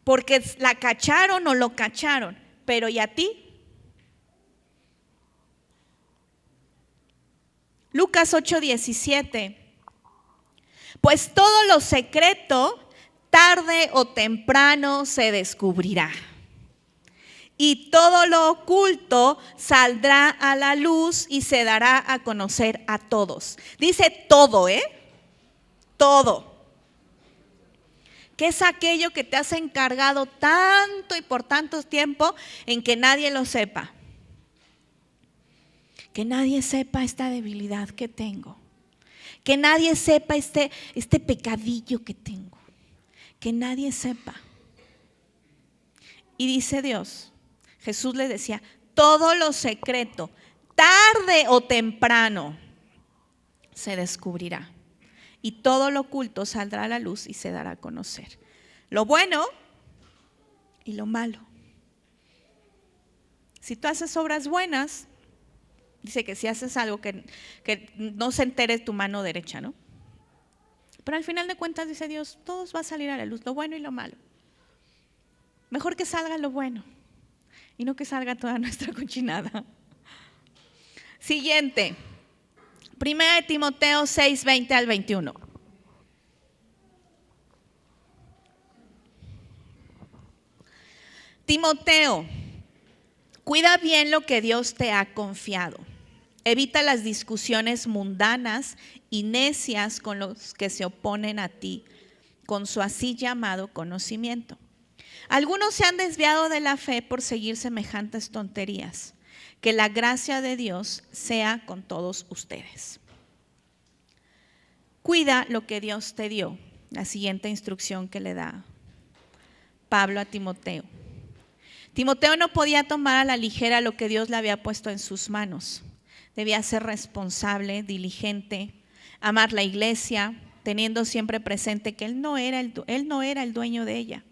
porque la cacharon o lo cacharon. Pero ¿y a ti? Lucas 8:17, pues todo lo secreto tarde o temprano se descubrirá y todo lo oculto saldrá a la luz y se dará a conocer a todos. Dice todo, todo. ¿Qué es aquello que te has encargado tanto y por tanto tiempo en que nadie lo sepa? Que nadie sepa esta debilidad que tengo. Que nadie sepa este pecadillo que tengo. Que nadie sepa. Y dice Dios, Jesús le decía, todo lo secreto, tarde o temprano, se descubrirá. Y todo lo oculto saldrá a la luz y se dará a conocer. Lo bueno y lo malo. Si tú haces obras buenas, dice que si haces algo que no se entere tu mano derecha, ¿no? Pero al final de cuentas dice Dios, todo va a salir a la luz, lo bueno y lo malo. Mejor que salga lo bueno y no que salga toda nuestra cochinada. Siguiente, 1 Timoteo 6:20 al 21. Timoteo, cuida bien lo que Dios te ha confiado. Evita las discusiones mundanas y necias con los que se oponen a ti, con su así llamado conocimiento. Algunos se han desviado de la fe por seguir semejantes tonterías. Que la gracia de Dios sea con todos ustedes. Cuida lo que Dios te dio. La siguiente instrucción que le da Pablo a Timoteo. Timoteo no podía tomar a la ligera lo que Dios le había puesto en sus manos. Debía ser responsable, diligente, amar la iglesia, teniendo siempre presente que él no era el dueño de ella.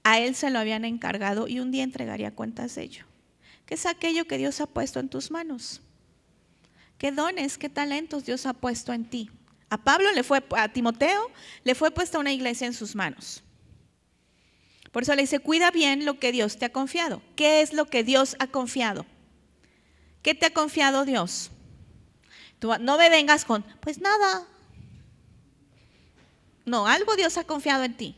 A él se lo habían encargado y un día entregaría cuentas de ello. ¿Qué es aquello que Dios ha puesto en tus manos? ¿Qué dones, qué talentos Dios ha puesto en ti? A Timoteo le fue puesta una iglesia en sus manos. Por eso le dice, cuida bien lo que Dios te ha confiado. ¿Qué es lo que Dios ha confiado? ¿Qué te ha confiado Dios? Tú no me vengas con, pues nada. No, algo Dios ha confiado en ti.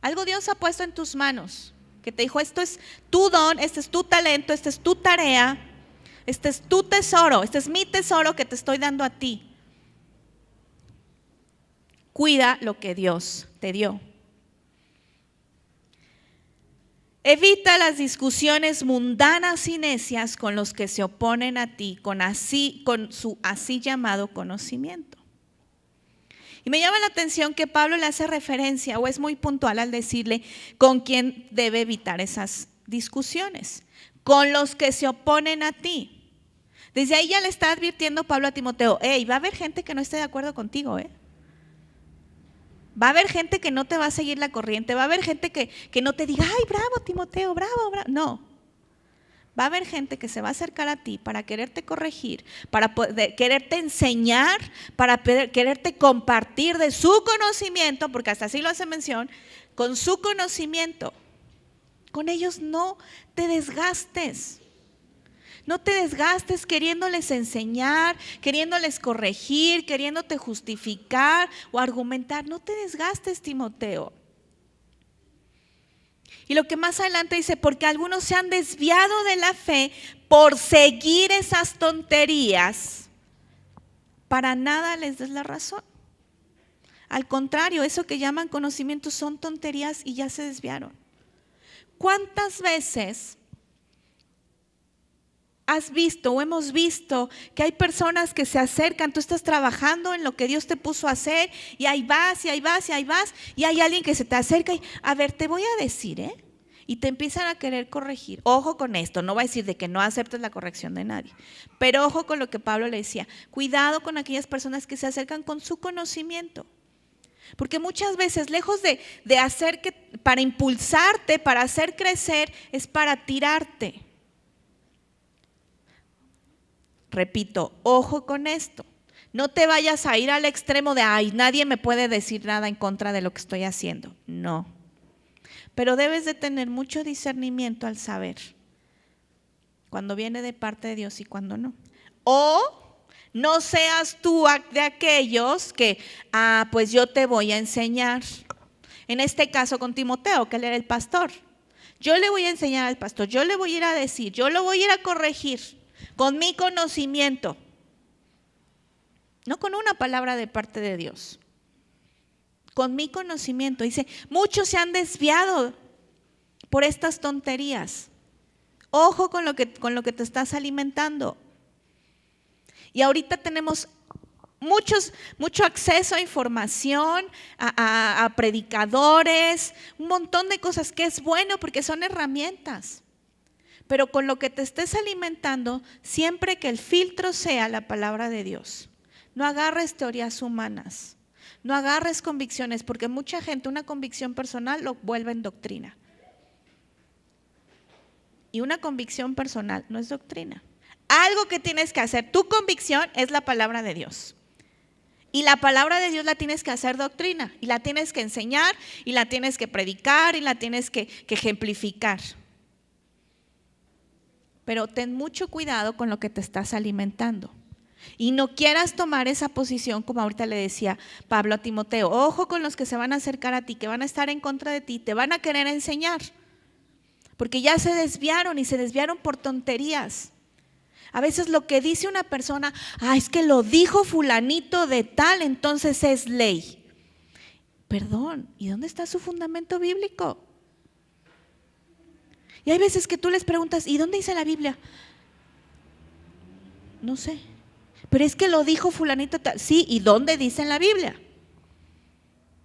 Algo Dios ha puesto en tus manos. que te dijo, esto es tu don, este es tu talento, esta es tu tarea, este es tu tesoro, este es mi tesoro que te estoy dando a ti. Cuida lo que Dios te dio. Evita las discusiones mundanas y necias con los que se oponen a ti con su así llamado conocimiento. Y me llama la atención que Pablo le hace referencia, o es muy puntual al decirle con quién debe evitar esas discusiones, con los que se oponen a ti. Desde ahí ya le está advirtiendo Pablo a Timoteo, va a haber gente que no esté de acuerdo contigo, Va a haber gente que no te va a seguir la corriente, va a haber gente que no te diga, ay, bravo Timoteo, bravo, bravo. No, va a haber gente que se va a acercar a ti para quererte corregir, para quererte enseñar, para quererte compartir de su conocimiento, porque hasta así lo hace mención, con su conocimiento. Con ellos no te desgastes. No te desgastes queriéndoles enseñar, queriéndoles corregir, queriéndote justificar o argumentar. No te desgastes, Timoteo. Y lo que más adelante dice, porque algunos se han desviado de la fe por seguir esas tonterías. Para nada les des la razón. Al contrario, eso que llaman conocimiento son tonterías y ya se desviaron. ¿Cuántas veces has visto o hemos visto que hay personas que se acercan, tú estás trabajando en lo que Dios te puso a hacer y ahí vas y ahí vas y ahí vas y hay alguien que se te acerca y a ver, te voy a decir, y te empiezan a querer corregir? Ojo con esto, no va a decir de que no aceptes la corrección de nadie, pero ojo con lo que Pablo le decía, cuidado con aquellas personas que se acercan con su conocimiento. Porque muchas veces, lejos de hacer para impulsarte, para hacer crecer, es para tirarte. Repito, ojo con esto. No te vayas a ir al extremo de, ay, nadie me puede decir nada en contra de lo que estoy haciendo. No. Pero debes de tener mucho discernimiento al saber cuando viene de parte de Dios y cuando no. O no seas tú de aquellos que, pues yo te voy a enseñar. En este caso con Timoteo, que él era el pastor. Yo le voy a enseñar al pastor, yo le voy a ir a decir, yo lo voy a ir a corregir. Con mi conocimiento, no con una palabra de parte de Dios, con mi conocimiento. Dice, muchos se han desviado por estas tonterías. Ojo con lo que te estás alimentando. Y ahorita tenemos mucho acceso a información, a predicadores, un montón de cosas que es bueno porque son herramientas. Pero con lo que te estés alimentando, siempre que el filtro sea la palabra de Dios. No agarres teorías humanas, no agarres convicciones, porque mucha gente una convicción personal lo vuelve en doctrina. Y una convicción personal no es doctrina. Algo que tienes que hacer, tu convicción es la palabra de Dios. Y la palabra de Dios la tienes que hacer doctrina, y la tienes que enseñar, y la tienes que predicar, y la tienes que ejemplificar. Pero ten mucho cuidado con lo que te estás alimentando. Y no quieras tomar esa posición, como ahorita le decía Pablo a Timoteo. Ojo con los que se van a acercar a ti, que van a estar en contra de ti, te van a querer enseñar. Porque ya se desviaron y se desviaron por tonterías. A veces lo que dice una persona, es que lo dijo fulanito de tal, entonces es ley. Perdón, ¿y dónde está su fundamento bíblico? Y hay veces que tú les preguntas, ¿y dónde dice la Biblia? No sé, pero es que lo dijo fulanito tal. Sí, ¿y dónde dice en la Biblia?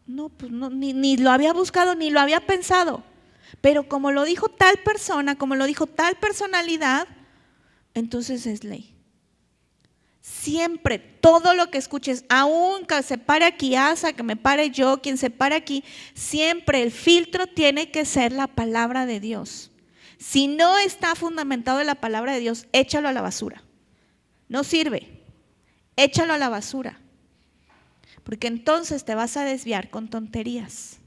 No, pues no, ni lo había buscado, ni lo había pensado. Pero como lo dijo tal persona, como lo dijo tal personalidad, entonces es ley. Siempre, todo lo que escuches, aun que se pare aquí Asa, que me pare yo, quien se pare aquí, siempre el filtro tiene que ser la palabra de Dios. Si no está fundamentado en la palabra de Dios, échalo a la basura. No sirve, échalo a la basura. Porque entonces te vas a desviar con tonterías.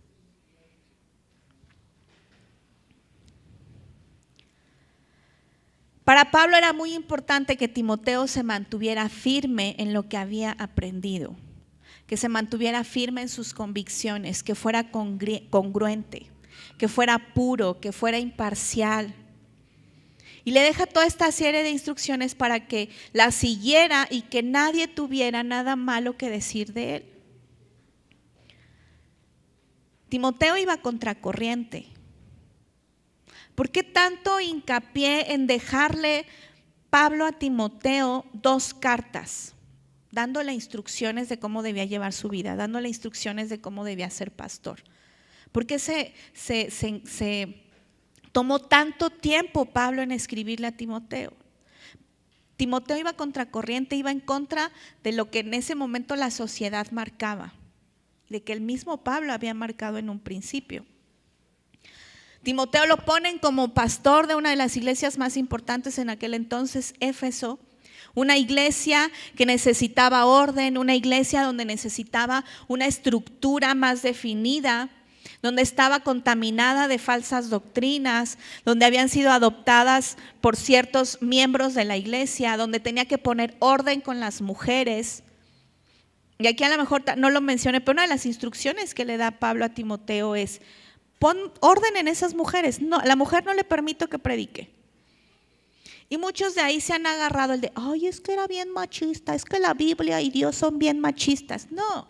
Para Pablo era muy importante que Timoteo se mantuviera firme en lo que había aprendido, que se mantuviera firme en sus convicciones, que fuera congruente. que fuera puro, que fuera imparcial. Y le deja toda esta serie de instrucciones para que la siguiera y que nadie tuviera nada malo que decir de él. Timoteo iba contracorriente. ¿Por qué tanto hincapié en dejarle Pablo a Timoteo 2 cartas? Dándole instrucciones de cómo debía llevar su vida, dándole instrucciones de cómo debía ser pastor. ¿Por qué se tomó tanto tiempo Pablo en escribirle a Timoteo? Timoteo iba contracorriente, iba en contra de lo que en ese momento la sociedad marcaba, de que el mismo Pablo había marcado en un principio. Timoteo lo ponen como pastor de una de las iglesias más importantes en aquel entonces, Éfeso, una iglesia que necesitaba orden, una iglesia donde necesitaba una estructura más definida, donde estaba contaminada de falsas doctrinas, donde habían sido adoptadas por ciertos miembros de la iglesia, donde tenía que poner orden con las mujeres. Y aquí a lo mejor no lo mencioné, pero una de las instrucciones que le da Pablo a Timoteo es: pon orden en esas mujeres. No, a la mujer no le permito que predique. Y muchos de ahí se han agarrado el de, ay, es que era bien machista, es que la Biblia y Dios son bien machistas. No,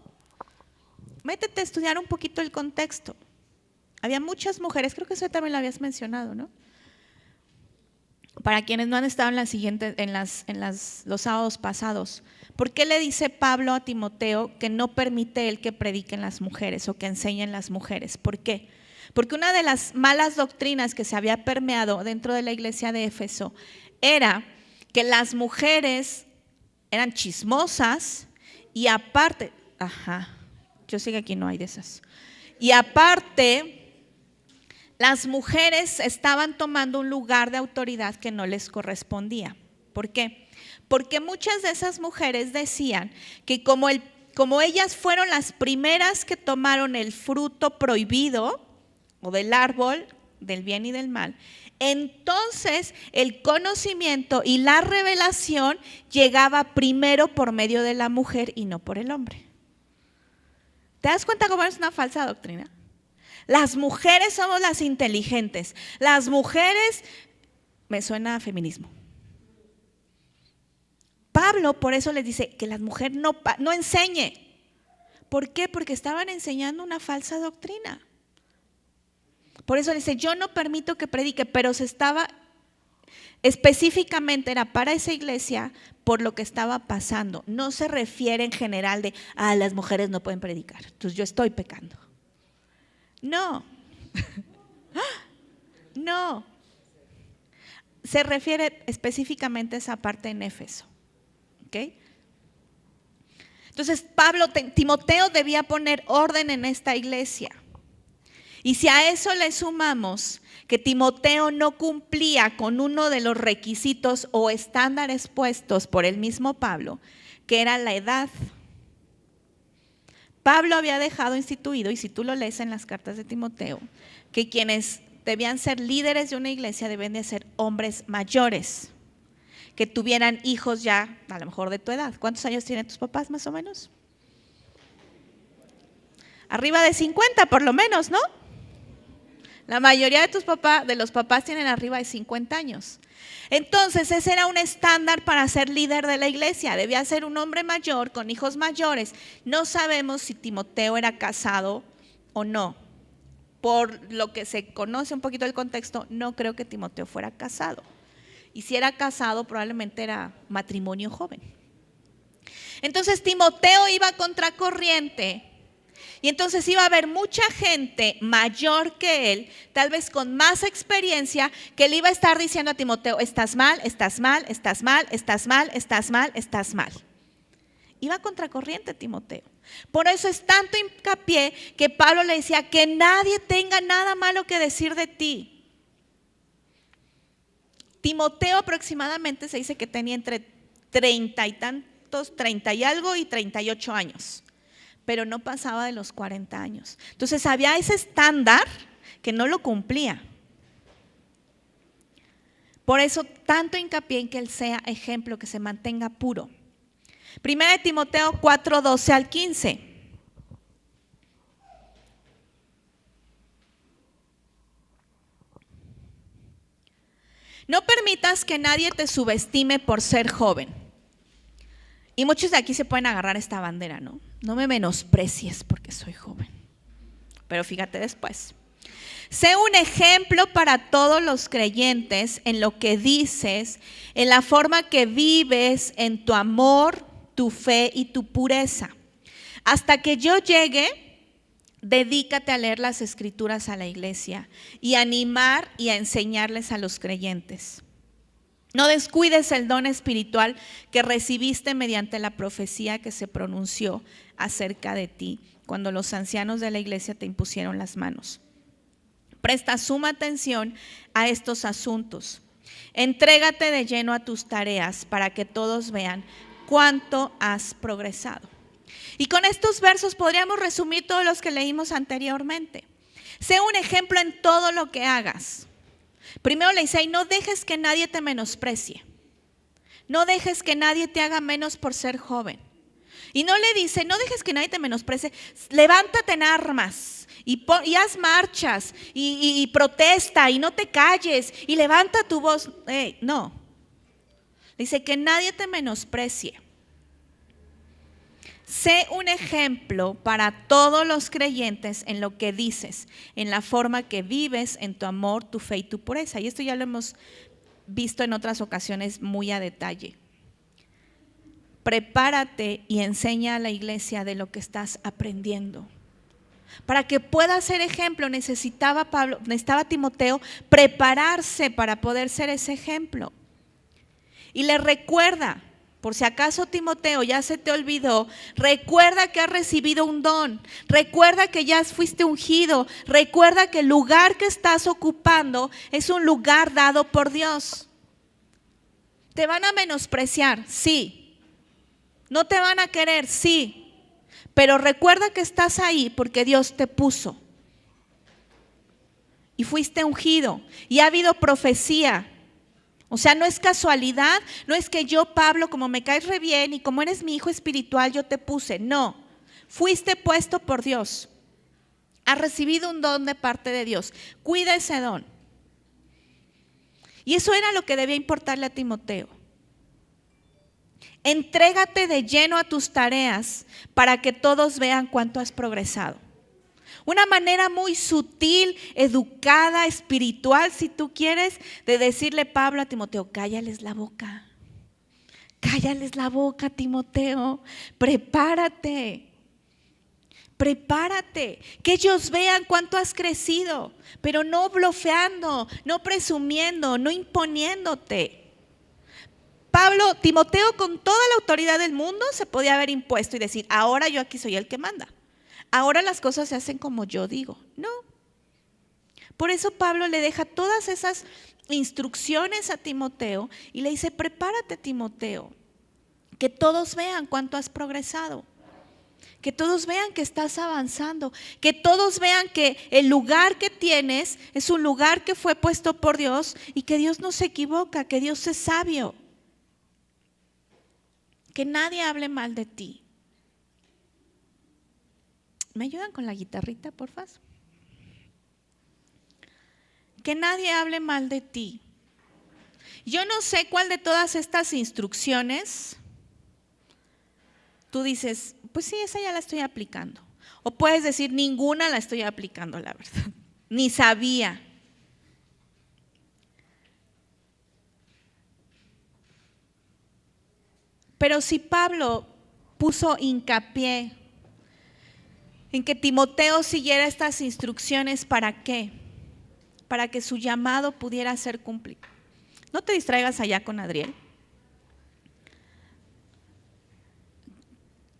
métete a estudiar un poquito el contexto. Había muchas mujeres, creo que eso también lo habías mencionado, ¿no? Para quienes no han estado los sábados pasados, ¿por qué le dice Pablo a Timoteo que no permite él que prediquen las mujeres o que enseñen las mujeres? ¿Por qué? Porque una de las malas doctrinas que se había permeado dentro de la iglesia de Éfeso era que las mujeres eran chismosas y aparte, yo sé que aquí no hay de esas, y aparte las mujeres estaban tomando un lugar de autoridad que no les correspondía. ¿Por qué? Porque muchas de esas mujeres decían que como ellas fueron las primeras que tomaron el fruto prohibido o del árbol del bien y del mal, entonces el conocimiento y la revelación llegaba primero por medio de la mujer y no por el hombre. ¿Te das cuenta cómo es una falsa doctrina? Las mujeres somos las inteligentes. Las mujeres, me suena a feminismo. Pablo por eso les dice que la mujer no enseñe. ¿Por qué? Porque estaban enseñando una falsa doctrina. Por eso dice, yo no permito que predique, pero específicamente era para esa iglesia por lo que estaba pasando. No se refiere en general de, las mujeres no pueden predicar, entonces yo estoy pecando. No, no. Se refiere específicamente a esa parte en Éfeso. ¿Ok? Entonces Timoteo debía poner orden en esta iglesia. Y si a eso le sumamos que Timoteo no cumplía con uno de los requisitos o estándares puestos por el mismo Pablo, que era la edad. Pablo había dejado instituido, y si tú lo lees en las cartas de Timoteo, que quienes debían ser líderes de una iglesia deben de ser hombres mayores, que tuvieran hijos ya a lo mejor de tu edad. ¿Cuántos años tienen tus papás más o menos? Arriba de 50 por lo menos, ¿no? La mayoría de los papás tienen arriba de 50 años. Entonces ese era un estándar para ser líder de la iglesia. Debía ser un hombre mayor con hijos mayores. No sabemos si Timoteo era casado o no. Por lo que se conoce un poquito del contexto, no creo que Timoteo fuera casado. Y si era casado, probablemente era matrimonio joven. Entonces Timoteo iba contracorriente. Y entonces iba a haber mucha gente mayor que él, tal vez con más experiencia, que le iba a estar diciendo a Timoteo, estás mal, estás mal, estás mal, estás mal, estás mal, estás mal. Iba contracorriente Timoteo. Por eso es tanto hincapié que Pablo le decía que nadie tenga nada malo que decir de ti. Timoteo aproximadamente se dice que tenía entre 30 y algo y 38 años. Pero no pasaba de los 40 años. Entonces había ese estándar que no lo cumplía. Por eso tanto hincapié en que él sea ejemplo, que se mantenga puro. Primera de Timoteo 4:12 al 15. No permitas que nadie te subestime por ser joven. Y muchos de aquí se pueden agarrar esta bandera, ¿no? No me menosprecies porque soy joven. Pero fíjate después. Sé un ejemplo para todos los creyentes en lo que dices, en la forma que vives, en tu amor, tu fe y tu pureza. Hasta que yo llegue, dedícate a leer las escrituras a la iglesia y a animar y a enseñarles a los creyentes. No descuides el don espiritual que recibiste mediante la profecía que se pronunció acerca de ti cuando los ancianos de la iglesia te impusieron las manos. Presta suma atención a estos asuntos. Entrégate de lleno a tus tareas para que todos vean cuánto has progresado. Y con estos versos podríamos resumir todos los que leímos anteriormente. Sé un ejemplo en todo lo que hagas. Primero le dice, no dejes que nadie te menosprecie. No dejes que nadie te haga menos por ser joven. Y no le dice, no dejes que nadie te menosprecie, levántate en armas. Y haz marchas y protesta y no te calles y levanta tu voz. No. Dice que nadie te menosprecie. Sé un ejemplo para todos los creyentes en lo que dices, en la forma que vives, en tu amor, tu fe y tu pureza. Y esto ya lo hemos visto en otras ocasiones muy a detalle. Prepárate y enseña a la iglesia de lo que estás aprendiendo. Para que pueda ser ejemplo, necesitaba Timoteo prepararse para poder ser ese ejemplo. Y le recuerda, por si acaso Timoteo ya se te olvidó, recuerda que has recibido un don, recuerda que ya fuiste ungido, recuerda que el lugar que estás ocupando es un lugar dado por Dios. ¿Te van a menospreciar? Sí. ¿No te van a querer? Sí. Pero recuerda que estás ahí porque Dios te puso. Y fuiste ungido. Y ha habido profecía. O sea, no es casualidad. No es que yo, Pablo, como me caes re bien y como eres mi hijo espiritual, yo te puse. No. Fuiste puesto por Dios. Has recibido un don de parte de Dios. Cuida ese don. Y eso era lo que debía importarle a Timoteo. Entrégate de lleno a tus tareas para que todos vean cuánto has progresado. Una manera muy sutil, educada, espiritual, si tú quieres, de decirle Pablo a Timoteo, cállales la boca. Cállales la boca, Timoteo. Prepárate. Prepárate. Que ellos vean cuánto has crecido, pero no blofeando, no presumiendo, no imponiéndote. Timoteo con toda la autoridad del mundo se podía haber impuesto y decir, ahora yo aquí soy el que manda. Ahora las cosas se hacen como yo digo. No. Por eso Pablo le deja todas esas instrucciones a Timoteo y le dice, prepárate, Timoteo, que todos vean cuánto has progresado. Que todos vean que estás avanzando, que todos vean que el lugar que tienes es un lugar que fue puesto por Dios y que Dios no se equivoca, que Dios es sabio. Que nadie hable mal de ti. ¿Me ayudan con la guitarrita, por favor? Que nadie hable mal de ti. Yo no sé cuál de todas estas instrucciones tú dices, pues sí, esa ya la estoy aplicando. O puedes decir, ninguna la estoy aplicando, la verdad. Ni sabía. Pero si Pablo puso hincapié en que Timoteo siguiera estas instrucciones, ¿para qué? Para que su llamado pudiera ser cumplido. No te distraigas allá con Adriel.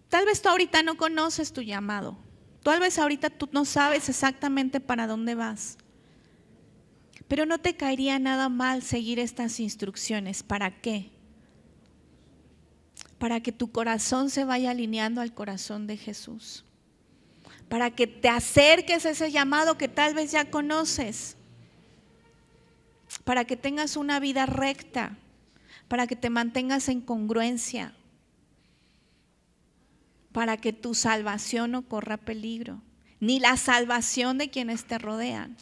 Tal vez tú ahorita no conoces tu llamado. Tal vez ahorita tú no sabes exactamente para dónde vas. Pero no te caería nada mal seguir estas instrucciones. ¿Para qué? Para que tu corazón se vaya alineando al corazón de Jesús. Para que te acerques a ese llamado que tal vez ya conoces. Para que tengas una vida recta. Para que te mantengas en congruencia. Para que tu salvación no corra peligro. Ni la salvación de quienes te rodean.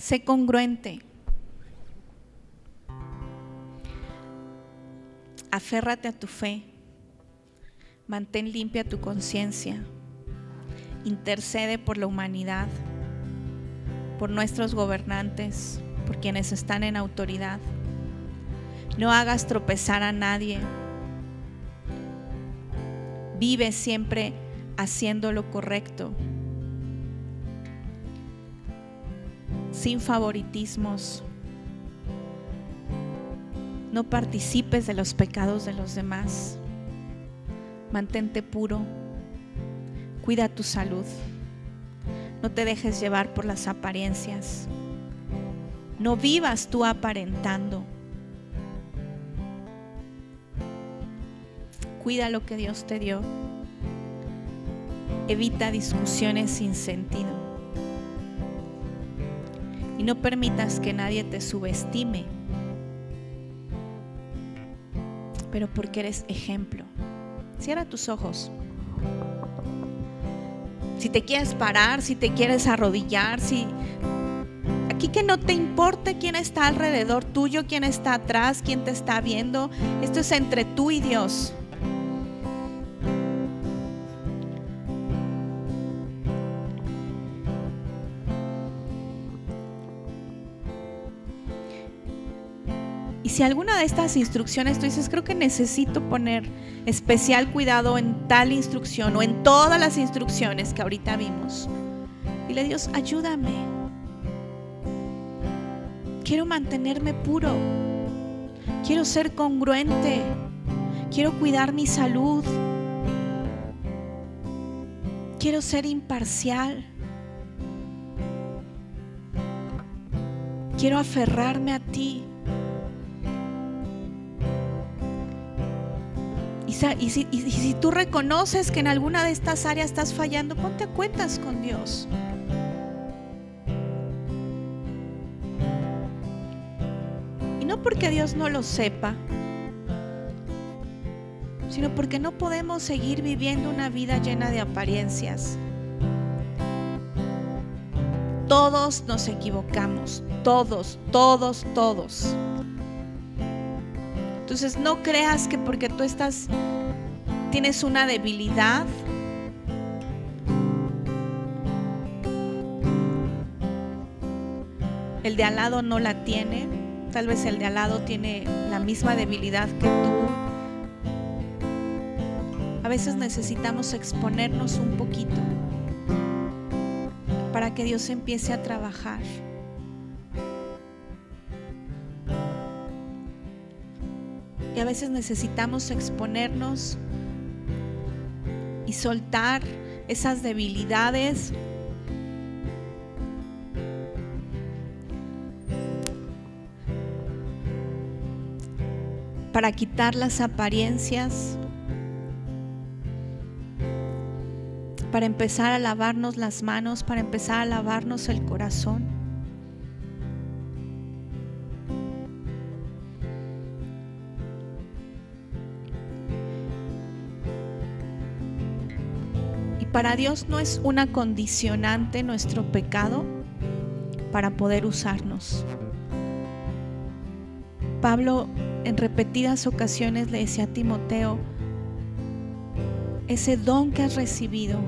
Sé congruente. Aférrate a tu fe. Mantén limpia tu conciencia. Intercede por la humanidad, por nuestros gobernantes, por quienes están en autoridad. No hagas tropezar a nadie. Vive siempre haciendo lo correcto, sin favoritismos. No participes de los pecados de los demás. Mantente puro. Cuida tu salud. No te dejes llevar por las apariencias. No vivas tú aparentando. Cuida lo que Dios te dio. Evita discusiones sin sentido. Y no permitas que nadie te subestime, pero porque eres ejemplo. Cierra tus ojos. Si te quieres parar, si te quieres arrodillar, aquí que no te importe quién está alrededor tuyo, quién está atrás, quién te está viendo. Esto es entre tú y Dios. Y si alguna de estas instrucciones tú dices, creo que necesito poner especial cuidado en tal instrucción o en todas las instrucciones que ahorita vimos, dile a Dios, ayúdame. Quiero mantenerme puro. Quiero ser congruente. Quiero cuidar mi salud. Quiero ser imparcial. Quiero aferrarme a ti. Y si tú reconoces que en alguna de estas áreas estás fallando, ponte a cuentas con Dios. Y no porque Dios no lo sepa, sino porque no podemos seguir viviendo una vida llena de apariencias. Todos nos equivocamos, todos. Entonces no creas que porque tú tienes una debilidad, el de al lado no la tiene. Tal vez el de al lado tiene la misma debilidad que tú. A veces necesitamos exponernos un poquito para que Dios empiece a trabajar. Y a veces necesitamos exponernos y soltar esas debilidades para quitar las apariencias, para empezar a lavarnos las manos, para empezar a lavarnos el corazón. Para Dios no es una condicionante nuestro pecado para poder usarnos. Pablo en repetidas ocasiones le decía a Timoteo, ese don que has recibido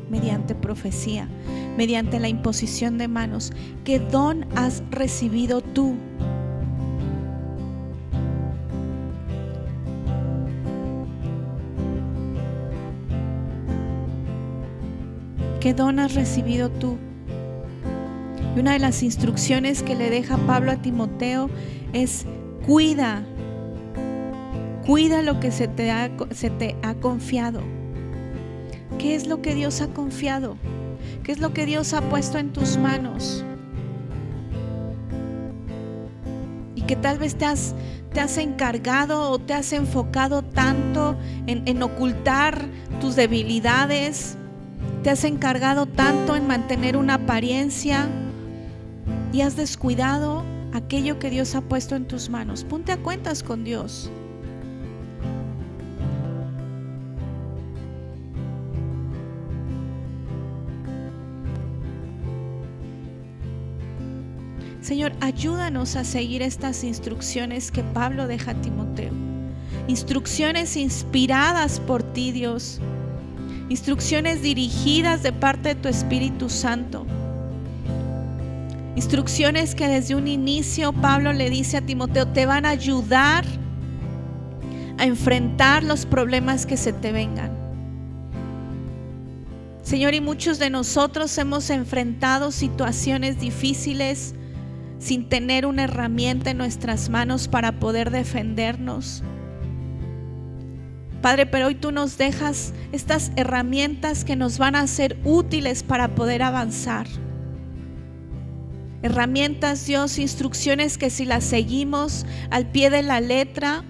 mediante profecía, mediante la imposición de manos, ¿qué don has recibido tú? ¿Qué don has recibido tú? Y una de las instrucciones que le deja Pablo a Timoteo es cuida lo que se te ha confiado. ¿Qué es lo que Dios ha confiado? ¿Qué es lo que Dios ha puesto en tus manos? Y que tal vez te has encargado o te has enfocado tanto en ocultar tus debilidades. Te has encargado tanto en mantener una apariencia y has descuidado aquello que Dios ha puesto en tus manos. Ponte a cuentas con Dios. Señor, ayúdanos a seguir estas instrucciones que Pablo deja a Timoteo. Instrucciones inspiradas por ti, Dios. Instrucciones dirigidas de parte de tu Espíritu Santo. Instrucciones que desde un inicio Pablo le dice a Timoteo, te van a ayudar a enfrentar los problemas que se te vengan. Señor, y muchos de nosotros hemos enfrentado situaciones difíciles sin tener una herramienta en nuestras manos para poder defendernos. Padre, pero hoy tú nos dejas estas herramientas que nos van a ser útiles para poder avanzar. Herramientas, Dios, instrucciones que si las seguimos al pie de la letra,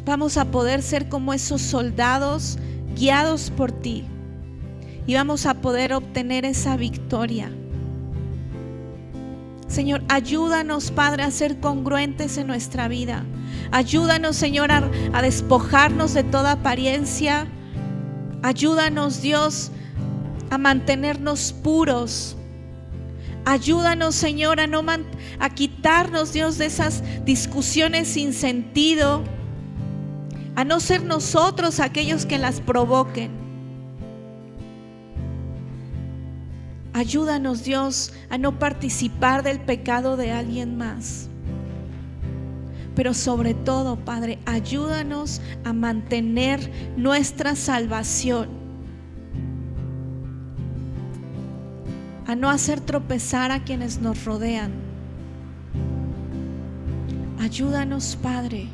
vamos a poder ser como esos soldados guiados por ti y vamos a poder obtener esa victoria. Señor, ayúdanos, Padre, a ser congruentes en nuestra vida. Ayúdanos, Señor, a despojarnos de toda apariencia. Ayúdanos, Dios, a mantenernos puros. Ayúdanos, Señor, a quitarnos, Dios, de esas discusiones sin sentido, a no ser nosotros aquellos que las provoquen. Ayúdanos, Dios, a no participar del pecado de alguien más. Pero sobre todo, Padre, ayúdanos a mantener nuestra salvación, a no hacer tropezar a quienes nos rodean. Ayúdanos, Padre,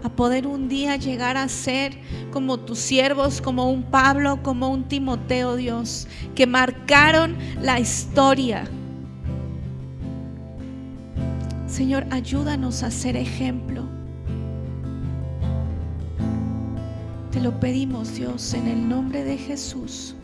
a poder un día llegar a ser como tus siervos, como un Pablo, como un Timoteo, Dios, que marcaron la historia. Señor, ayúdanos a ser ejemplo. Te lo pedimos, Dios, en el nombre de Jesús.